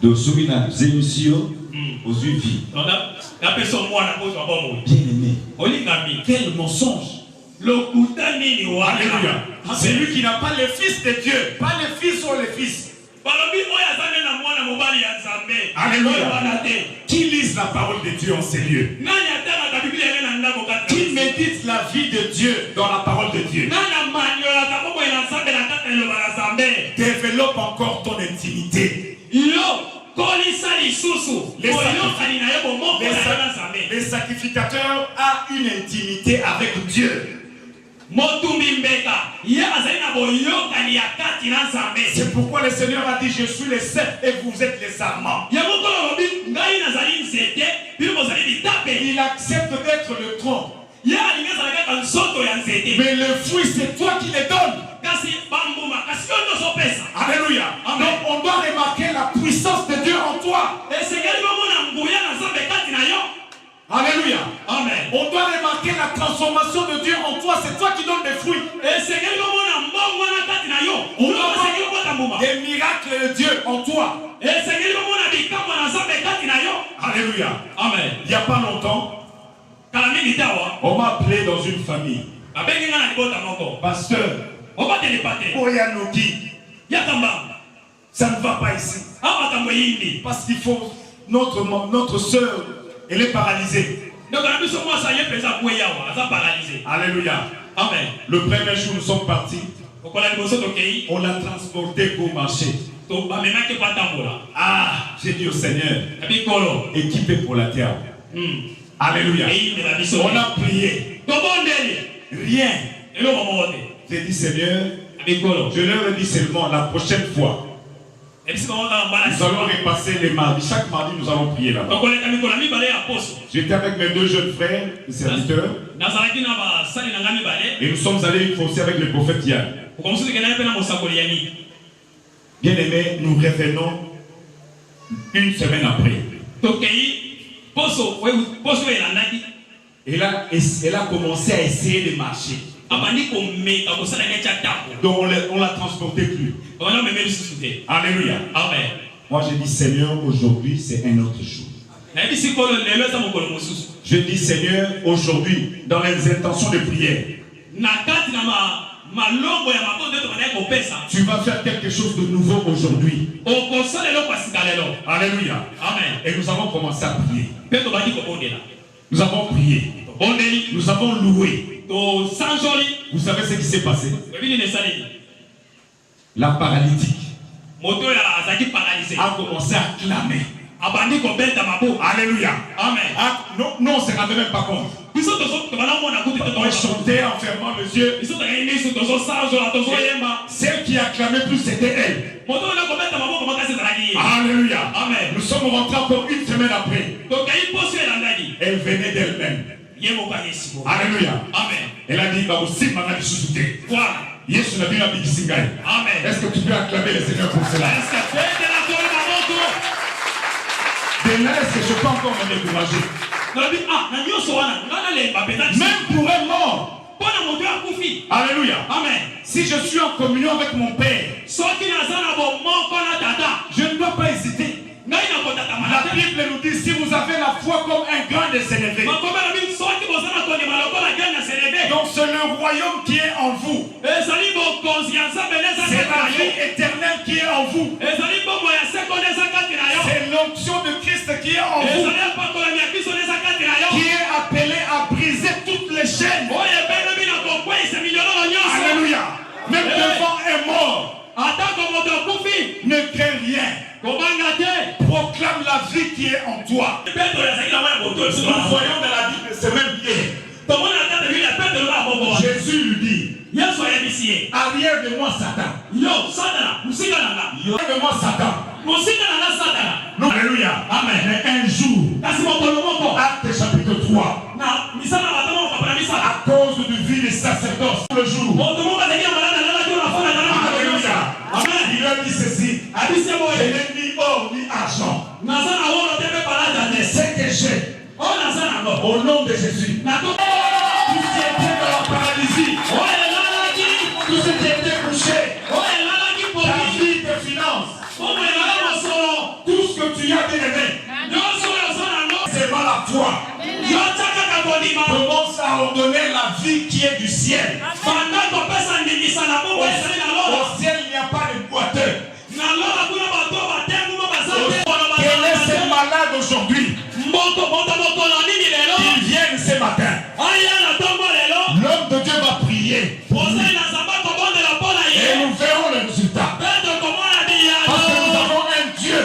Donc, celui qui n'a pas vie. Bien-aimé, quel mensonge. Alléluia. Celui qui n'a pas les fils de Dieu, pas les fils ou les fils. Alléluia. Qui lise la parole de Dieu en ces lieux? Qui médite la vie de Dieu dans la parole de Dieu? Développe encore ton intimité. Les sacrificateurs ont une intimité avec Dieu. C'est pourquoi le Seigneur a dit, je suis le cep et vous êtes les sarments. Il accepte d'être le tronc. Mais le fruit, c'est toi qui les donnes. Alléluia. Donc on doit remarquer la puissance de Dieu en toi. Alléluia. Amen. On doit remarquer la transformation de Dieu en toi. C'est toi qui donnes des fruits. On voit des miracles de Dieu en toi. Alléluia. Amen. Il n'y a pas longtemps, on m'a appelé dans une famille. Pasteur, Oyanoki, ça ne va pas ici. Parce qu'il faut notre soeur, elle est paralysée. Alléluia. Amen. Le premier jour, nous sommes partis. On l'a transporté pour marcher. Ah, j'ai dit au Seigneur, équipé pour la terre. Alléluia. On a prié. Rien. J'ai dit, Seigneur, je leur ai dit seulement la prochaine fois. Nous allons repasser les mardis. Chaque mardi, nous allons prier là-bas. J'étais avec mes 2 jeunes frères, les serviteurs. Et nous sommes allés aussi avec le prophète Yann. Bien aimé, nous revenons une semaine après. Elle a commencé à essayer de marcher. Donc on l'a transporté plus. Alléluia. Amen. Moi je dis Seigneur, aujourd'hui c'est un autre jour. Je dis Seigneur, aujourd'hui dans les intentions de prière, tu vas faire quelque chose de nouveau aujourd'hui. Alléluia. Amen. Et nous avons commencé à prier. Nous avons prié. Nous avons loué. Vous savez ce qui s'est passé? La paralytique a commencé à clamer. Alléluia. Amen. Non, on ne se rendait même pas compte. On chantait en fermant les yeux. Celle qui a clamé plus, c'était elle. Alléluia. Amen. Nous sommes rentrés encore une semaine après. Elle venait d'elle-même. Alléluia. Amen. Elle a dit, bah aussi, maman, je suis souté. Yesu n'a bien dit Singai. Amen. Est-ce que tu peux acclamer le Seigneur pour cela? De là, est-ce que je peux encore me décourager? Même pour un mort. Alléluia. Amen. Si je suis en communion avec mon Père, je ne dois pas hésiter. La Bible nous dit, si vous avez la foi comme un grain de sénévé, donc c'est le royaume qui est en vous. C'est la vie éternelle qui est en vous. C'est l'onction de Christ qui est en vous, qui est appelé à briser toutes les chaînes. Alléluia. Même devant un mort, ne crains rien. Proclame la vie qui est en toi. Nous voyons dans la Bible, c'est même bien. Jésus lui dit, arrière de moi Satan. Arrière de moi Satan. Non, alléluia. Amen. Mais un jour, Acte chapitre 3, à cause du vie des sacerdoces, le jour, alléluia. Amen. Il a dit ceci, je n'ai ni or ni argent. C'est que j'ai, au nom de Jésus, tout ce qui était dans la paralysie, tout ce qui était couché, ta vie, tes finances, tout ce que tu as bien aimé, c'est pas la foi. Commence à ordonner la vie qui est du ciel. Au ciel, il n'y a pas de boiteux. Quel est ce malade aujourd'hui? Ils viennent ce matin. L'homme de Dieu va prier. Et nous verrons le résultat. Parce que nous avons un Dieu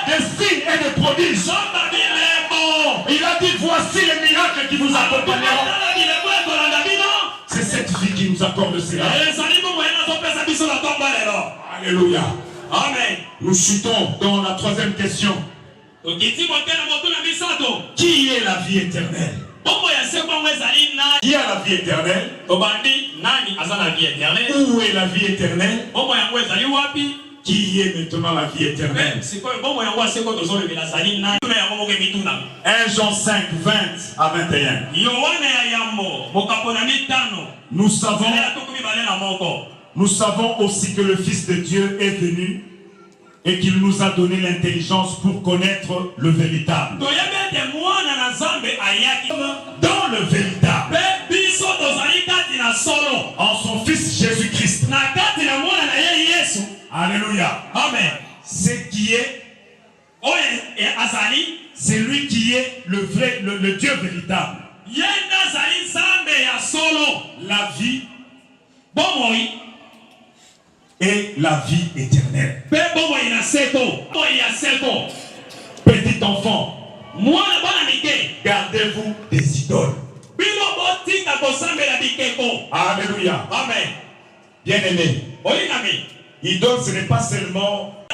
de signes et de prodiges. Il a dit, voici les miracles qui vous accompagneront. C'est cette vie qui nous accorde cela. Alléluia. Amen. Nous chutons dans la 3e question. Qui est la vie éternelle? Qui a la vie éternelle? Où est la vie éternelle? qui est maintenant la vie éternelle. 1 Jean 5, 20 à 21. Nous savons aussi que le Fils de Dieu est venu et qu'il nous a donné l'intelligence pour connaître le véritable. Dans le véritable. En son Fils Jésus-Christ. Alléluia. Amen. C'est qui est, c'est lui qui est le vrai, le Dieu véritable. La vie et la vie éternelle. Petit enfant, gardez-vous des idoles. Alléluia. Amen. Bien-aimé. Idole, ce n'est pas seulement,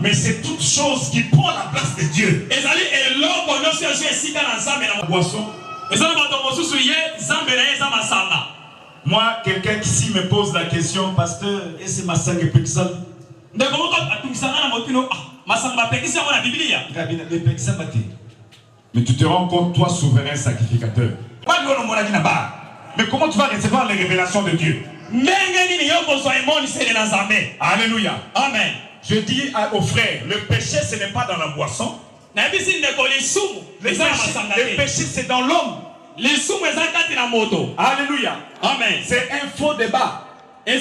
mais c'est toute chose qui prend la place de Dieu. Boisson. Moi, quelqu'un qui ici me pose la question, pasteur, et c'est ma sang et pexal. Mais tu te rends compte, toi, souverain sacrificateur. Mais comment tu vas recevoir les révélations de Dieu? Alléluia. Amen. Je dis aux frères, le péché ce n'est pas dans la boisson. Le péché c'est dans l'homme. Alléluia. Amen. C'est un faux débat. C'est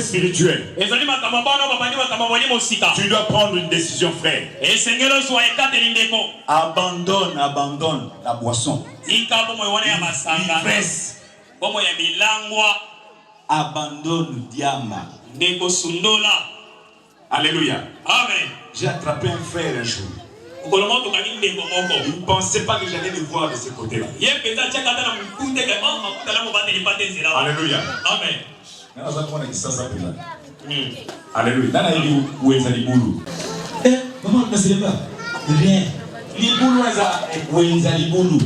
spirituel. Tu dois prendre une décision, frère. Abandonne la boisson. L'ivresse. Abandonne Diama. Alléluia. Amen. J'ai attrapé un frère un jour. Il ne pensait pas que j'allais le voir de ce côté-là. Alléluia. Amen. Alléluia. Où est Zaliboulou? Maman, ne sais pas. Rien. Liboulou est Zaliboulou.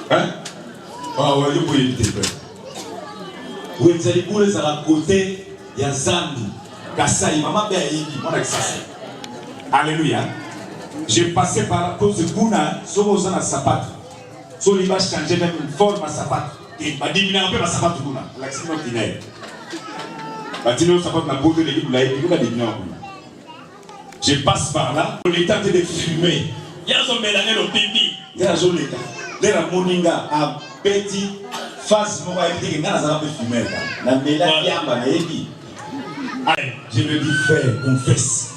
Hein? Ah ouais, il faut éviter. Où est Zaliboulou est à côté, il y a Zambi. Kassaï, maman, bien, il dit, mon accès. Alléluia. J'ai passé par la cause de Bouna, sur aux ans à sapat. Sur il va changer même une forme à sapat. Et va diminuer un peu ma sapat de Bouna. L'accident qui n'est. Va diminuer sapat de la beauté de l'Église, il va diminuer un peu. Je passe par là, pour l'état de fumer. Il y a son mélange au pipi. Il y a son état. Il y a moninga à petit face pour éviter que n'a pas fumer. La mélange qui a ma épi. Je le dis frère, confesse.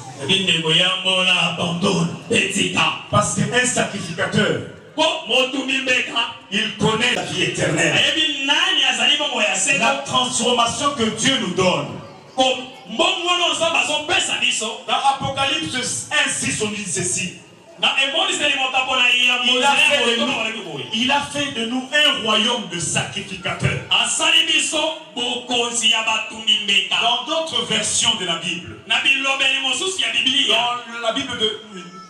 Parce qu'un sacrificateur, il connaît la vie éternelle. La transformation que Dieu nous donne. Dans Apocalypse 1:6, on dit ceci. Il a fait de nous un royaume de sacrificateurs. Dans d'autres versions de la Bible, dans la Bible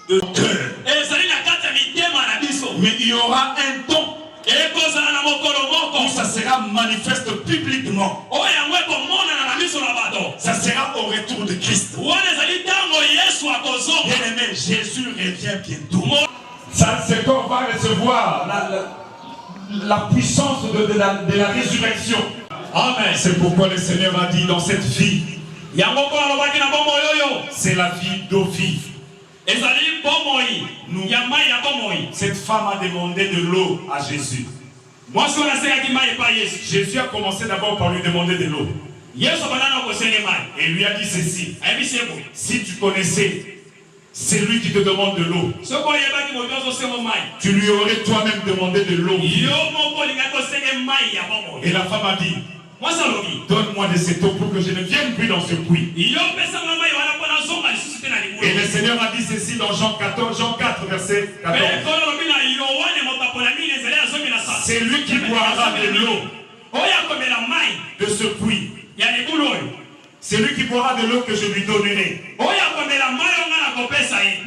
de cœur, mais il y aura un temps où ça sera manifeste publiquement. Ça sera au retour de Christ. Bien-aimé, Jésus revient bientôt. Ce corps va recevoir la puissance de la résurrection. Amen. C'est pourquoi le Seigneur a dit dans cette vie, c'est la vie d'eau vive. Cette femme a demandé de l'eau à Jésus. Jésus a commencé d'abord par lui demander de l'eau. Et lui a dit ceci: si tu connaissais celui qui te demande de l'eau, tu lui aurais toi-même demandé de l'eau. Et la femme a dit: donne-moi de cette eau pour que je ne vienne plus dans ce puits. Et le Seigneur a dit ceci dans Jean 4, verset 14. C'est lui qui boira de l'eau de ce puits. C'est lui qui boira de l'eau que je lui donnerai.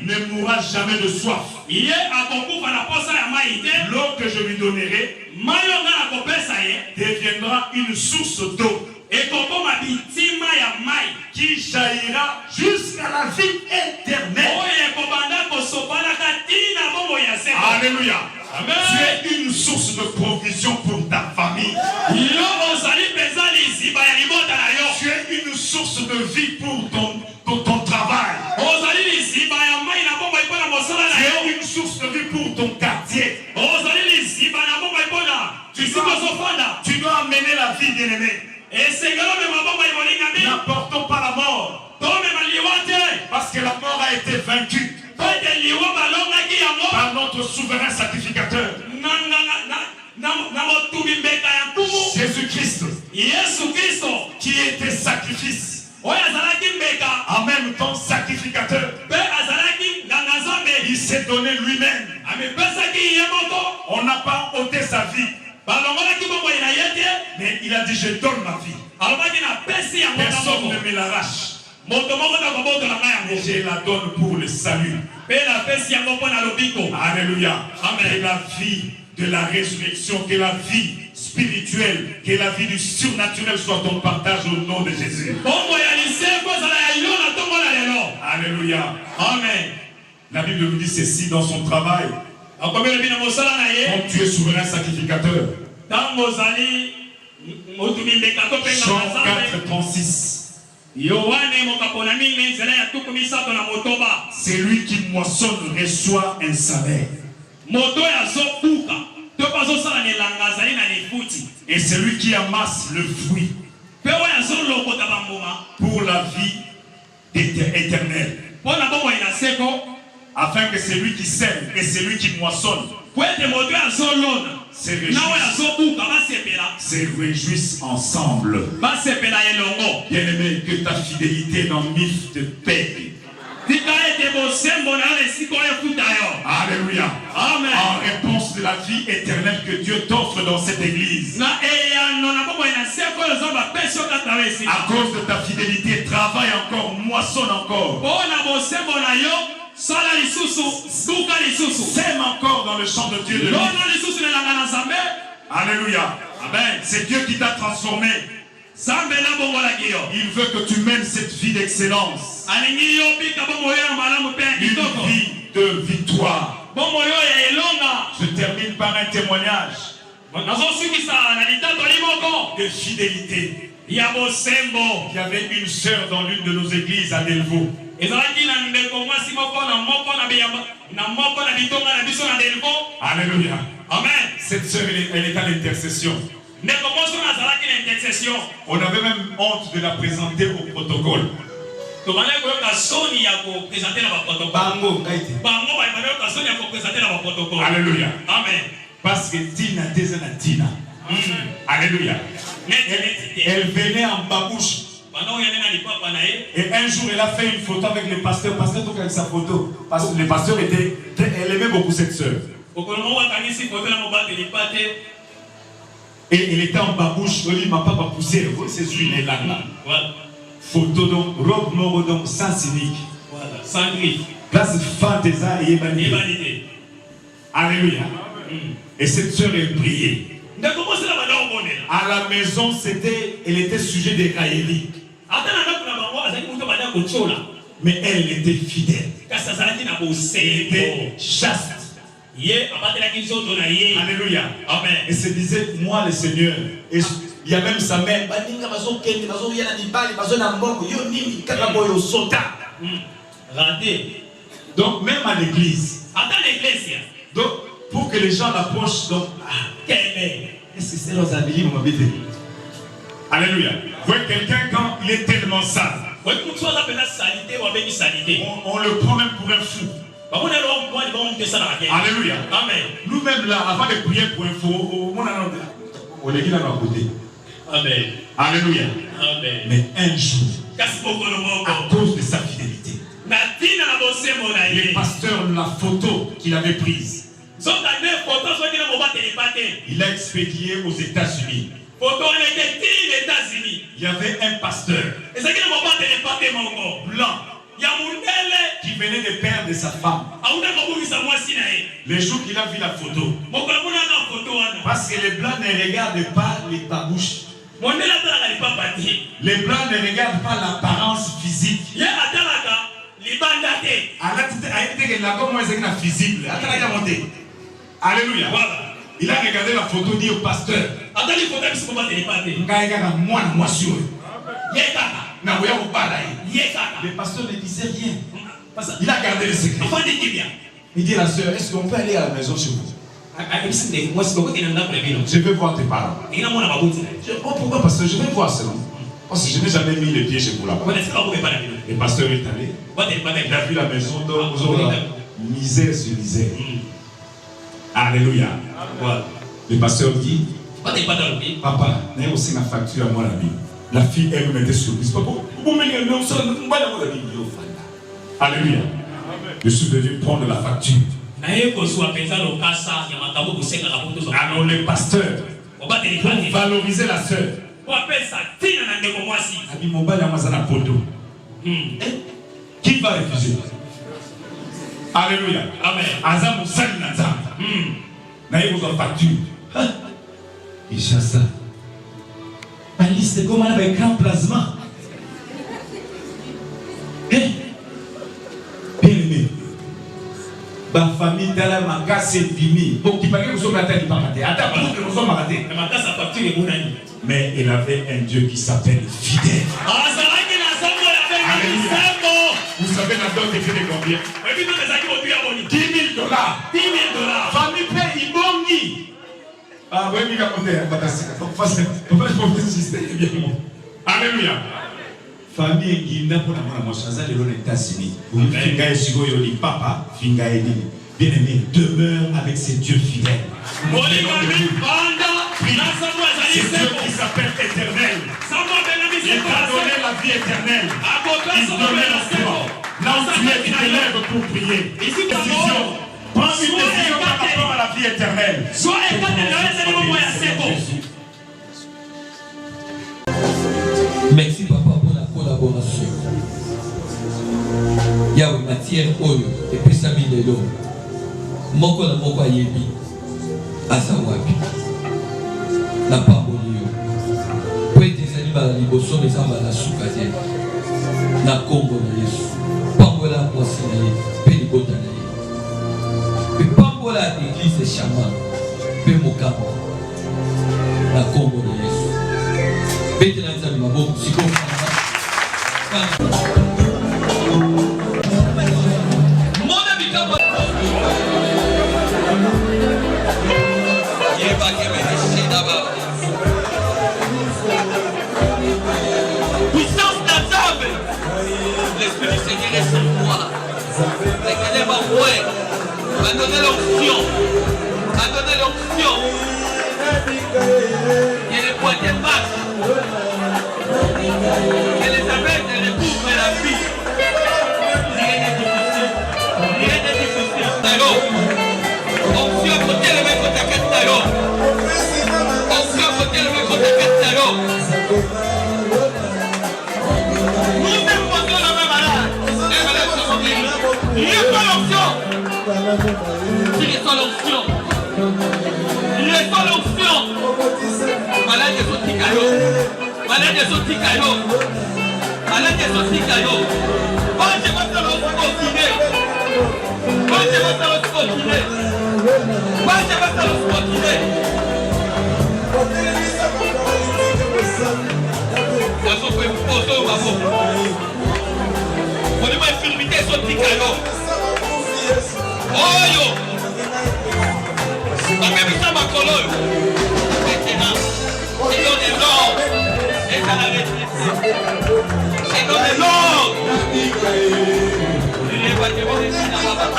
ne mourra jamais de soif. L'eau que je lui donnerai deviendra une source d'eau qui jaillira jusqu'à la vie éternelle. Alléluia. Amen. Tu es une source de provision pour ta famille. Tu es une source de vie pour ton travail. Tu es une source de vie pour ton quartier. Tu dois amener la vie, bien-aimée. N'apportons pas la mort. Parce que la mort a été vaincue par notre souverain sacrificateur, Jésus-Christ, qui était sacrifice, en même temps sacrificateur. Il s'est donné lui-même. On n'a pas ôté sa vie, mais il a dit: je donne ma vie, personne ne me l'arrache, mais je la donne pour le salut. Alléluia. Amen. Que la vie de la résurrection, que la vie spirituelle, que la vie du surnaturel soit ton partage au nom de Jésus. Alléluia. Amen. La Bible nous dit ceci dans son travail. Comme tu es souverain sacrificateur. Jean 4:36. C'est lui qui moissonne reçoit un salaire. Et c'est lui qui amasse le fruit pour la vie éternelle. Afin que celui qui sème et celui qui moissonne se réjouissent ensemble. Bien-aimé, que ta fidélité n'en mille te paie. Alléluia. Amen. En réponse de la vie éternelle que Dieu t'offre dans cette église. À cause de ta fidélité, travaille encore, moissonne encore. Sème encore dans le champ de Dieu. Alléluia. Amen. C'est Dieu qui t'a transformé. Il veut que tu mènes cette vie d'excellence, une vie de victoire. Je termine par un témoignage de fidélité. Il y avait une sœur dans l'une de nos églises à Delvaux. Alléluia. Amen. Cette sœur, elle est à l'intercession. On avait même honte de la présenter au protocole. Alléluia. Amen. Parce que Tina, Tina. Alléluia. Elle venait en babouche. Et un jour, elle a fait une photo avec le pasteur. Le pasteur took avec sa photo. Parce que le pasteur elle aimait beaucoup cette sœur. Et elle était en babouche. Il m'a pas poussé. C'est celui là. Photo donc, robe noire donc, sans cynique. Sans griffe. Place fantaisie et vanité. Alléluia. Et cette sœur, elle priait. À la maison, elle était sujet de raillerie. Mais elle était fidèle. Elle était chaste. Alléluia. Amen. Et se disait, moi le Seigneur. Et il y a même sa mère. Donc même à l'église. Donc pour que les gens l'approchent, donc est-ce que c'est leurs habits, mon bébé? Alléluia. Vous voyez quelqu'un quand il est tellement sale, on le prend même pour un fou. Alléluia. Amen. Nous-mêmes là, avant de prier pour un fou, on est là à côté. Amen. Alléluia. Amen. Mais un jour, à cause de sa fidélité, le pasteur, la photo qu'il avait prise, il a expédié aux États-Unis. Il y avait un pasteur blanc qui venait de perdre sa femme. Le jour qu'il a vu la photo. Parce que les blancs ne regardent pas les babouches. Les blancs ne regardent pas l'apparence physique. Alléluia. Il a regardé la photo, dit au pasteur. Le pasteur ne disait rien. Il a gardé le secret. Il dit à la sœur, est-ce qu'on peut aller à la maison chez vous? Je vais voir tes parents. Pourquoi pasteur? Je vais voir cela. Parce que je n'ai jamais mis les pieds chez vous là-bas. Le pasteur est allé. Il a vu la maison misère sur misère. Alléluia. Le pasteur dit, papa, n'a aussi ma facture à moi la vie. La fille, elle me mettait sur lui. Alléluia. Je suis venu prendre la facture. Alors le pasteur, pour valoriser la sœur, qui va refuser? Alléluia. Amen. Facture. Et ça. La liste comme avec grand plasma. Bien aimé. Ma famille dans la maga c'est fini. Donc il paraît que vous avez pas raté. Attends, que nous sommes ratés. Mais il avait un Dieu qui s'appelle fidèle. Vous savez la dot est fait de combien? 10 000 $. Famille paye Ibongi. Ah oui, mais alléluia. Famille Guinda pour la mochaza de l'États-Unis. Finga et Sigoyoli, papa, Finga et Nini. Bien aimé, demeure avec ces dieux fidèles. C'est Dieu qui s'appelle éternel. Il t'a donné la vie éternelle. Il te donne l'emploi. Là où tu es, tu te lèves pour prier. Prends une décision par rapport à la vie éternelle. Merci papa pour la collaboration. Il y a une matière oyo et puis ça mine l'eau. Moko na moko yebi asawapi. Na pamboli yo. Pour être des animaux à liboso les amba na sukaze. Na Congo na Yesu. Pambola mwasi na ye, pe libota na ye. Pe pambola église chama, pe mokamba. Na Congo na Yesu. Pe tena nzambi maboko siko Mona bikamba. Yeba kemene shedaba. Puissance d'Azab. L'Esprit du Seigneur est sur moi. Regardez ma voix. Va donner l'onction. Va donner l'onction. Il y a les poignets basses. Que les abeilles ne recouvrent la vie. Rien n'est difficile. Rien n'est difficile. Taro. Onction côté le mec côté à Taro. Onction côté le mec côté à Taro. Nous déposons la même malade. Les malades sont guéris. Il est pas l'onction. Il est pas l'onction. Il est pas l'onction. Malade est au Tikayo. Malade est au Tikayo. Malade est au Tikayo. Quand je vais te le continuer. Quand je vais te le continuer. Quand je vais te le continuer. Nous avons fait une photo au babo. On est infirmité sur Tikayo. Oh yo. On a mis ça ma colonne. Maintenant, c'est dans les ordres. Et ça la retraite. C'est dans les ordres. Il est pas de bon ici là-bas.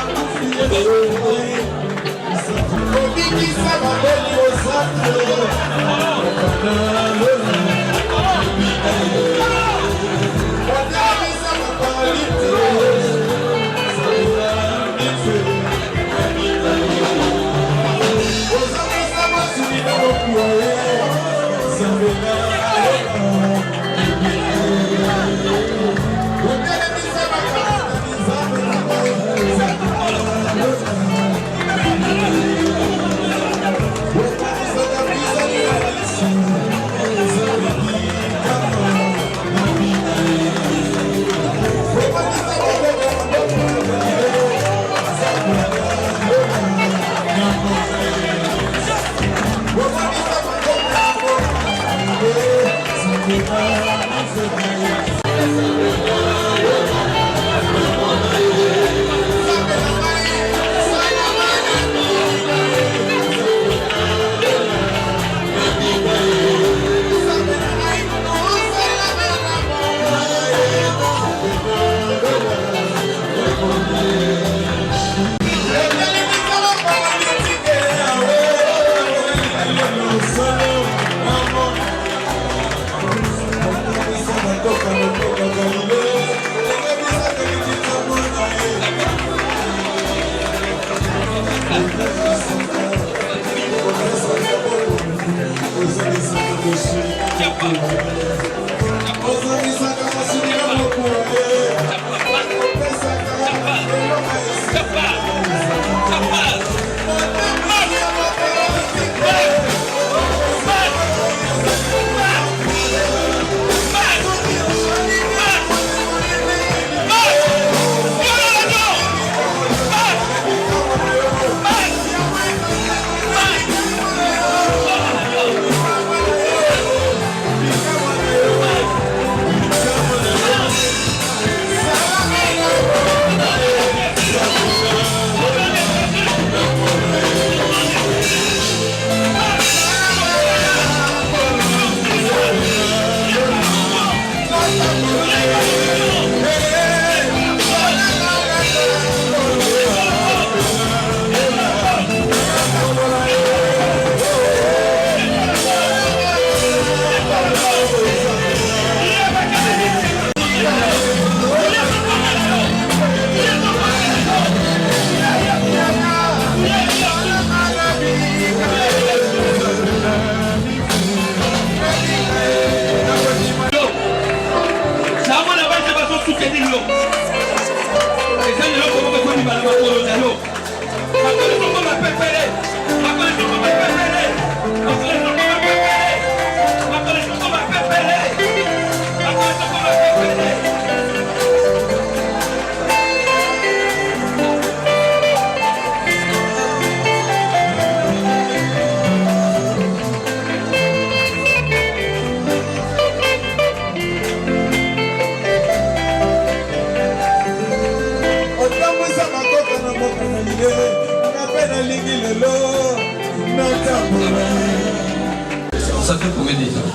Ça fait combien de temps?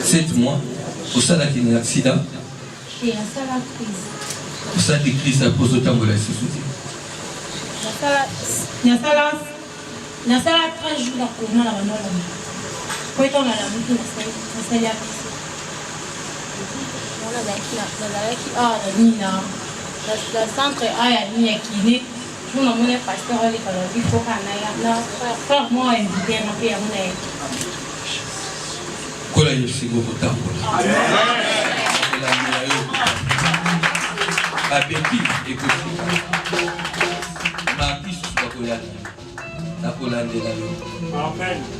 7 mois. Pour ça, il y a un accident. Et il y a ça la crise. Pour ça, la crise, ça pose autant de la société. Il y a ça la 13 jours d'accompagnement là-bas. Pour être en la route, il y a ça la crise. Le centre A, il y a kiné. Je me demande pasteur à l'école. Il faut qu'on aille là. Frère, moi, invité à ma fille à mon aide. Quand il y a ce gros temps, ma petite, écoute, ma petite, la Polande est là.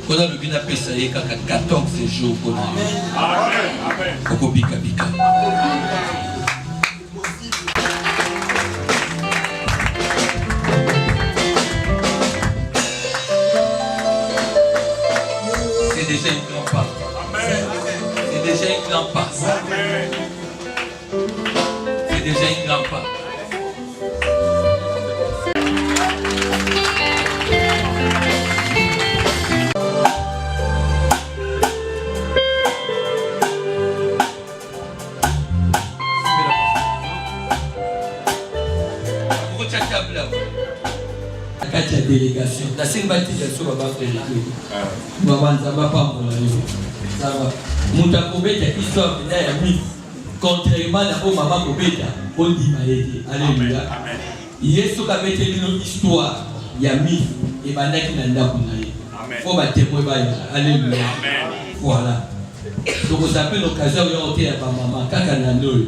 Quand on a le bien appelé ça, il y a 14 jours pour nous. Amen. Koko bika bika. C'est déjà une grande part. C'est déjà une grande part. C'est déjà une grande part. La délégation. La délégation va faire le ça va. Mouta Kobeta, histoire de Yami. Contrairement à Maman Kobeta, on dit Maïti. Alléluia. Il y a ce qu'a mis une histoire. Yami et Banaki Nanda Kunaï. Faut battre témoin. Alléluia. Voilà. Donc on s'appelle l'occasion de monter à Maman Kakananoï.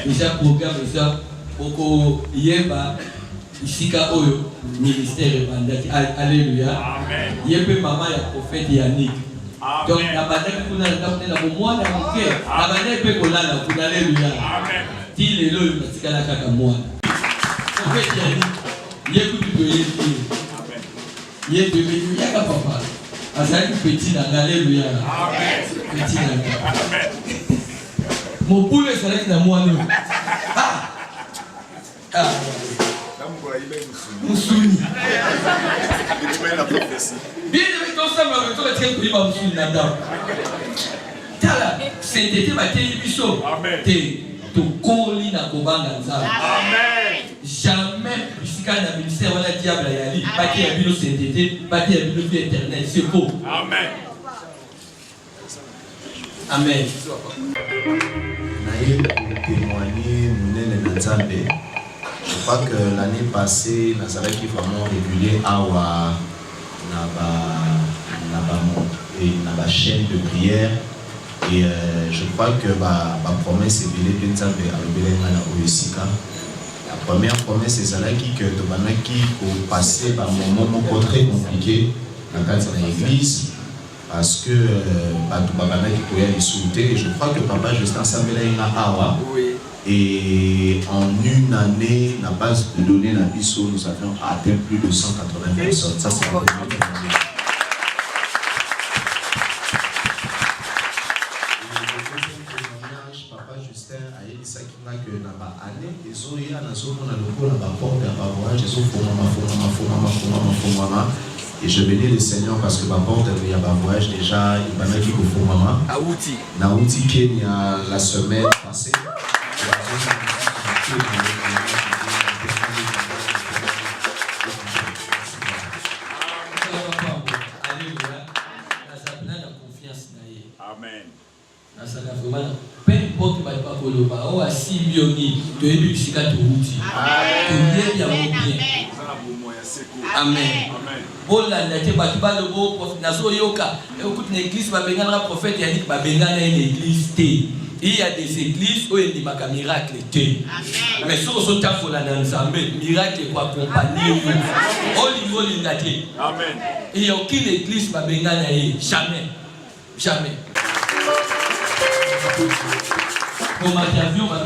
Déjà programme ça. Oko Yeba. Isika Oyo, ministère Bandaki. Alléluia. Yebe Maman ya prophète Yannick. Donc, la banane pour la moi, la banane peut qu'on a la pour alléluia. Dit les lois, parce qu'elle a qu'à moi. En fait, il y a beaucoup de il y a qu'à papa. Azali petit dans alléluia. Petit dans. Mon poulet, c'est là qui n'a moi. Ah. Moussouni. Bien aimé, tout ça, mais tout le temps, il va Moussouni là-dedans. Tala, c'est été battu biso. T'es ton colis na kobanga nzala. Jamais jusqu'à la ministère ou la diable yali. Battu à bilo CNTT, battu à bilo internet, c'est faux. Amen. Naïe pour témoigner, nous sommes je crois que l'année passée, Nazareth qui est vraiment régulier à la chaîne de prière. Et je crois que ma promesse est belle de la première promesse est celle qui pour passer par un moment très compliqué dans l'église. Parce que et je crois que Papa Justin Samuel a Awa. Et en une année, la base de données la BISO, nous avions atteint plus de 180 personnes. Ça, c'est un peu Papa Justin a dit ça qui m'a que dans l'année, ils ont eu un assaut dans le cours, dans la porte, dans la voie, ils ont et je bénis le Seigneur parce que ma porte, il y a un voyage déjà, il m'a dit qu'il faut maman. Naouti Kenya la semaine passée. Amen. Peu importe ma pakoloba, o asi mioni, to ebi bisika to uti. Amen. Bola ndate batubalo bo prophète nazo yoka. Écoute l'église ba bengana prophète Yannick ba bengana une église té. Il y a des églises où il y a des miracles. Mais si on a un miracle est accompagné. Amen. Il n'y a aucune église qui jamais. Jamais. Pour ma avion, ma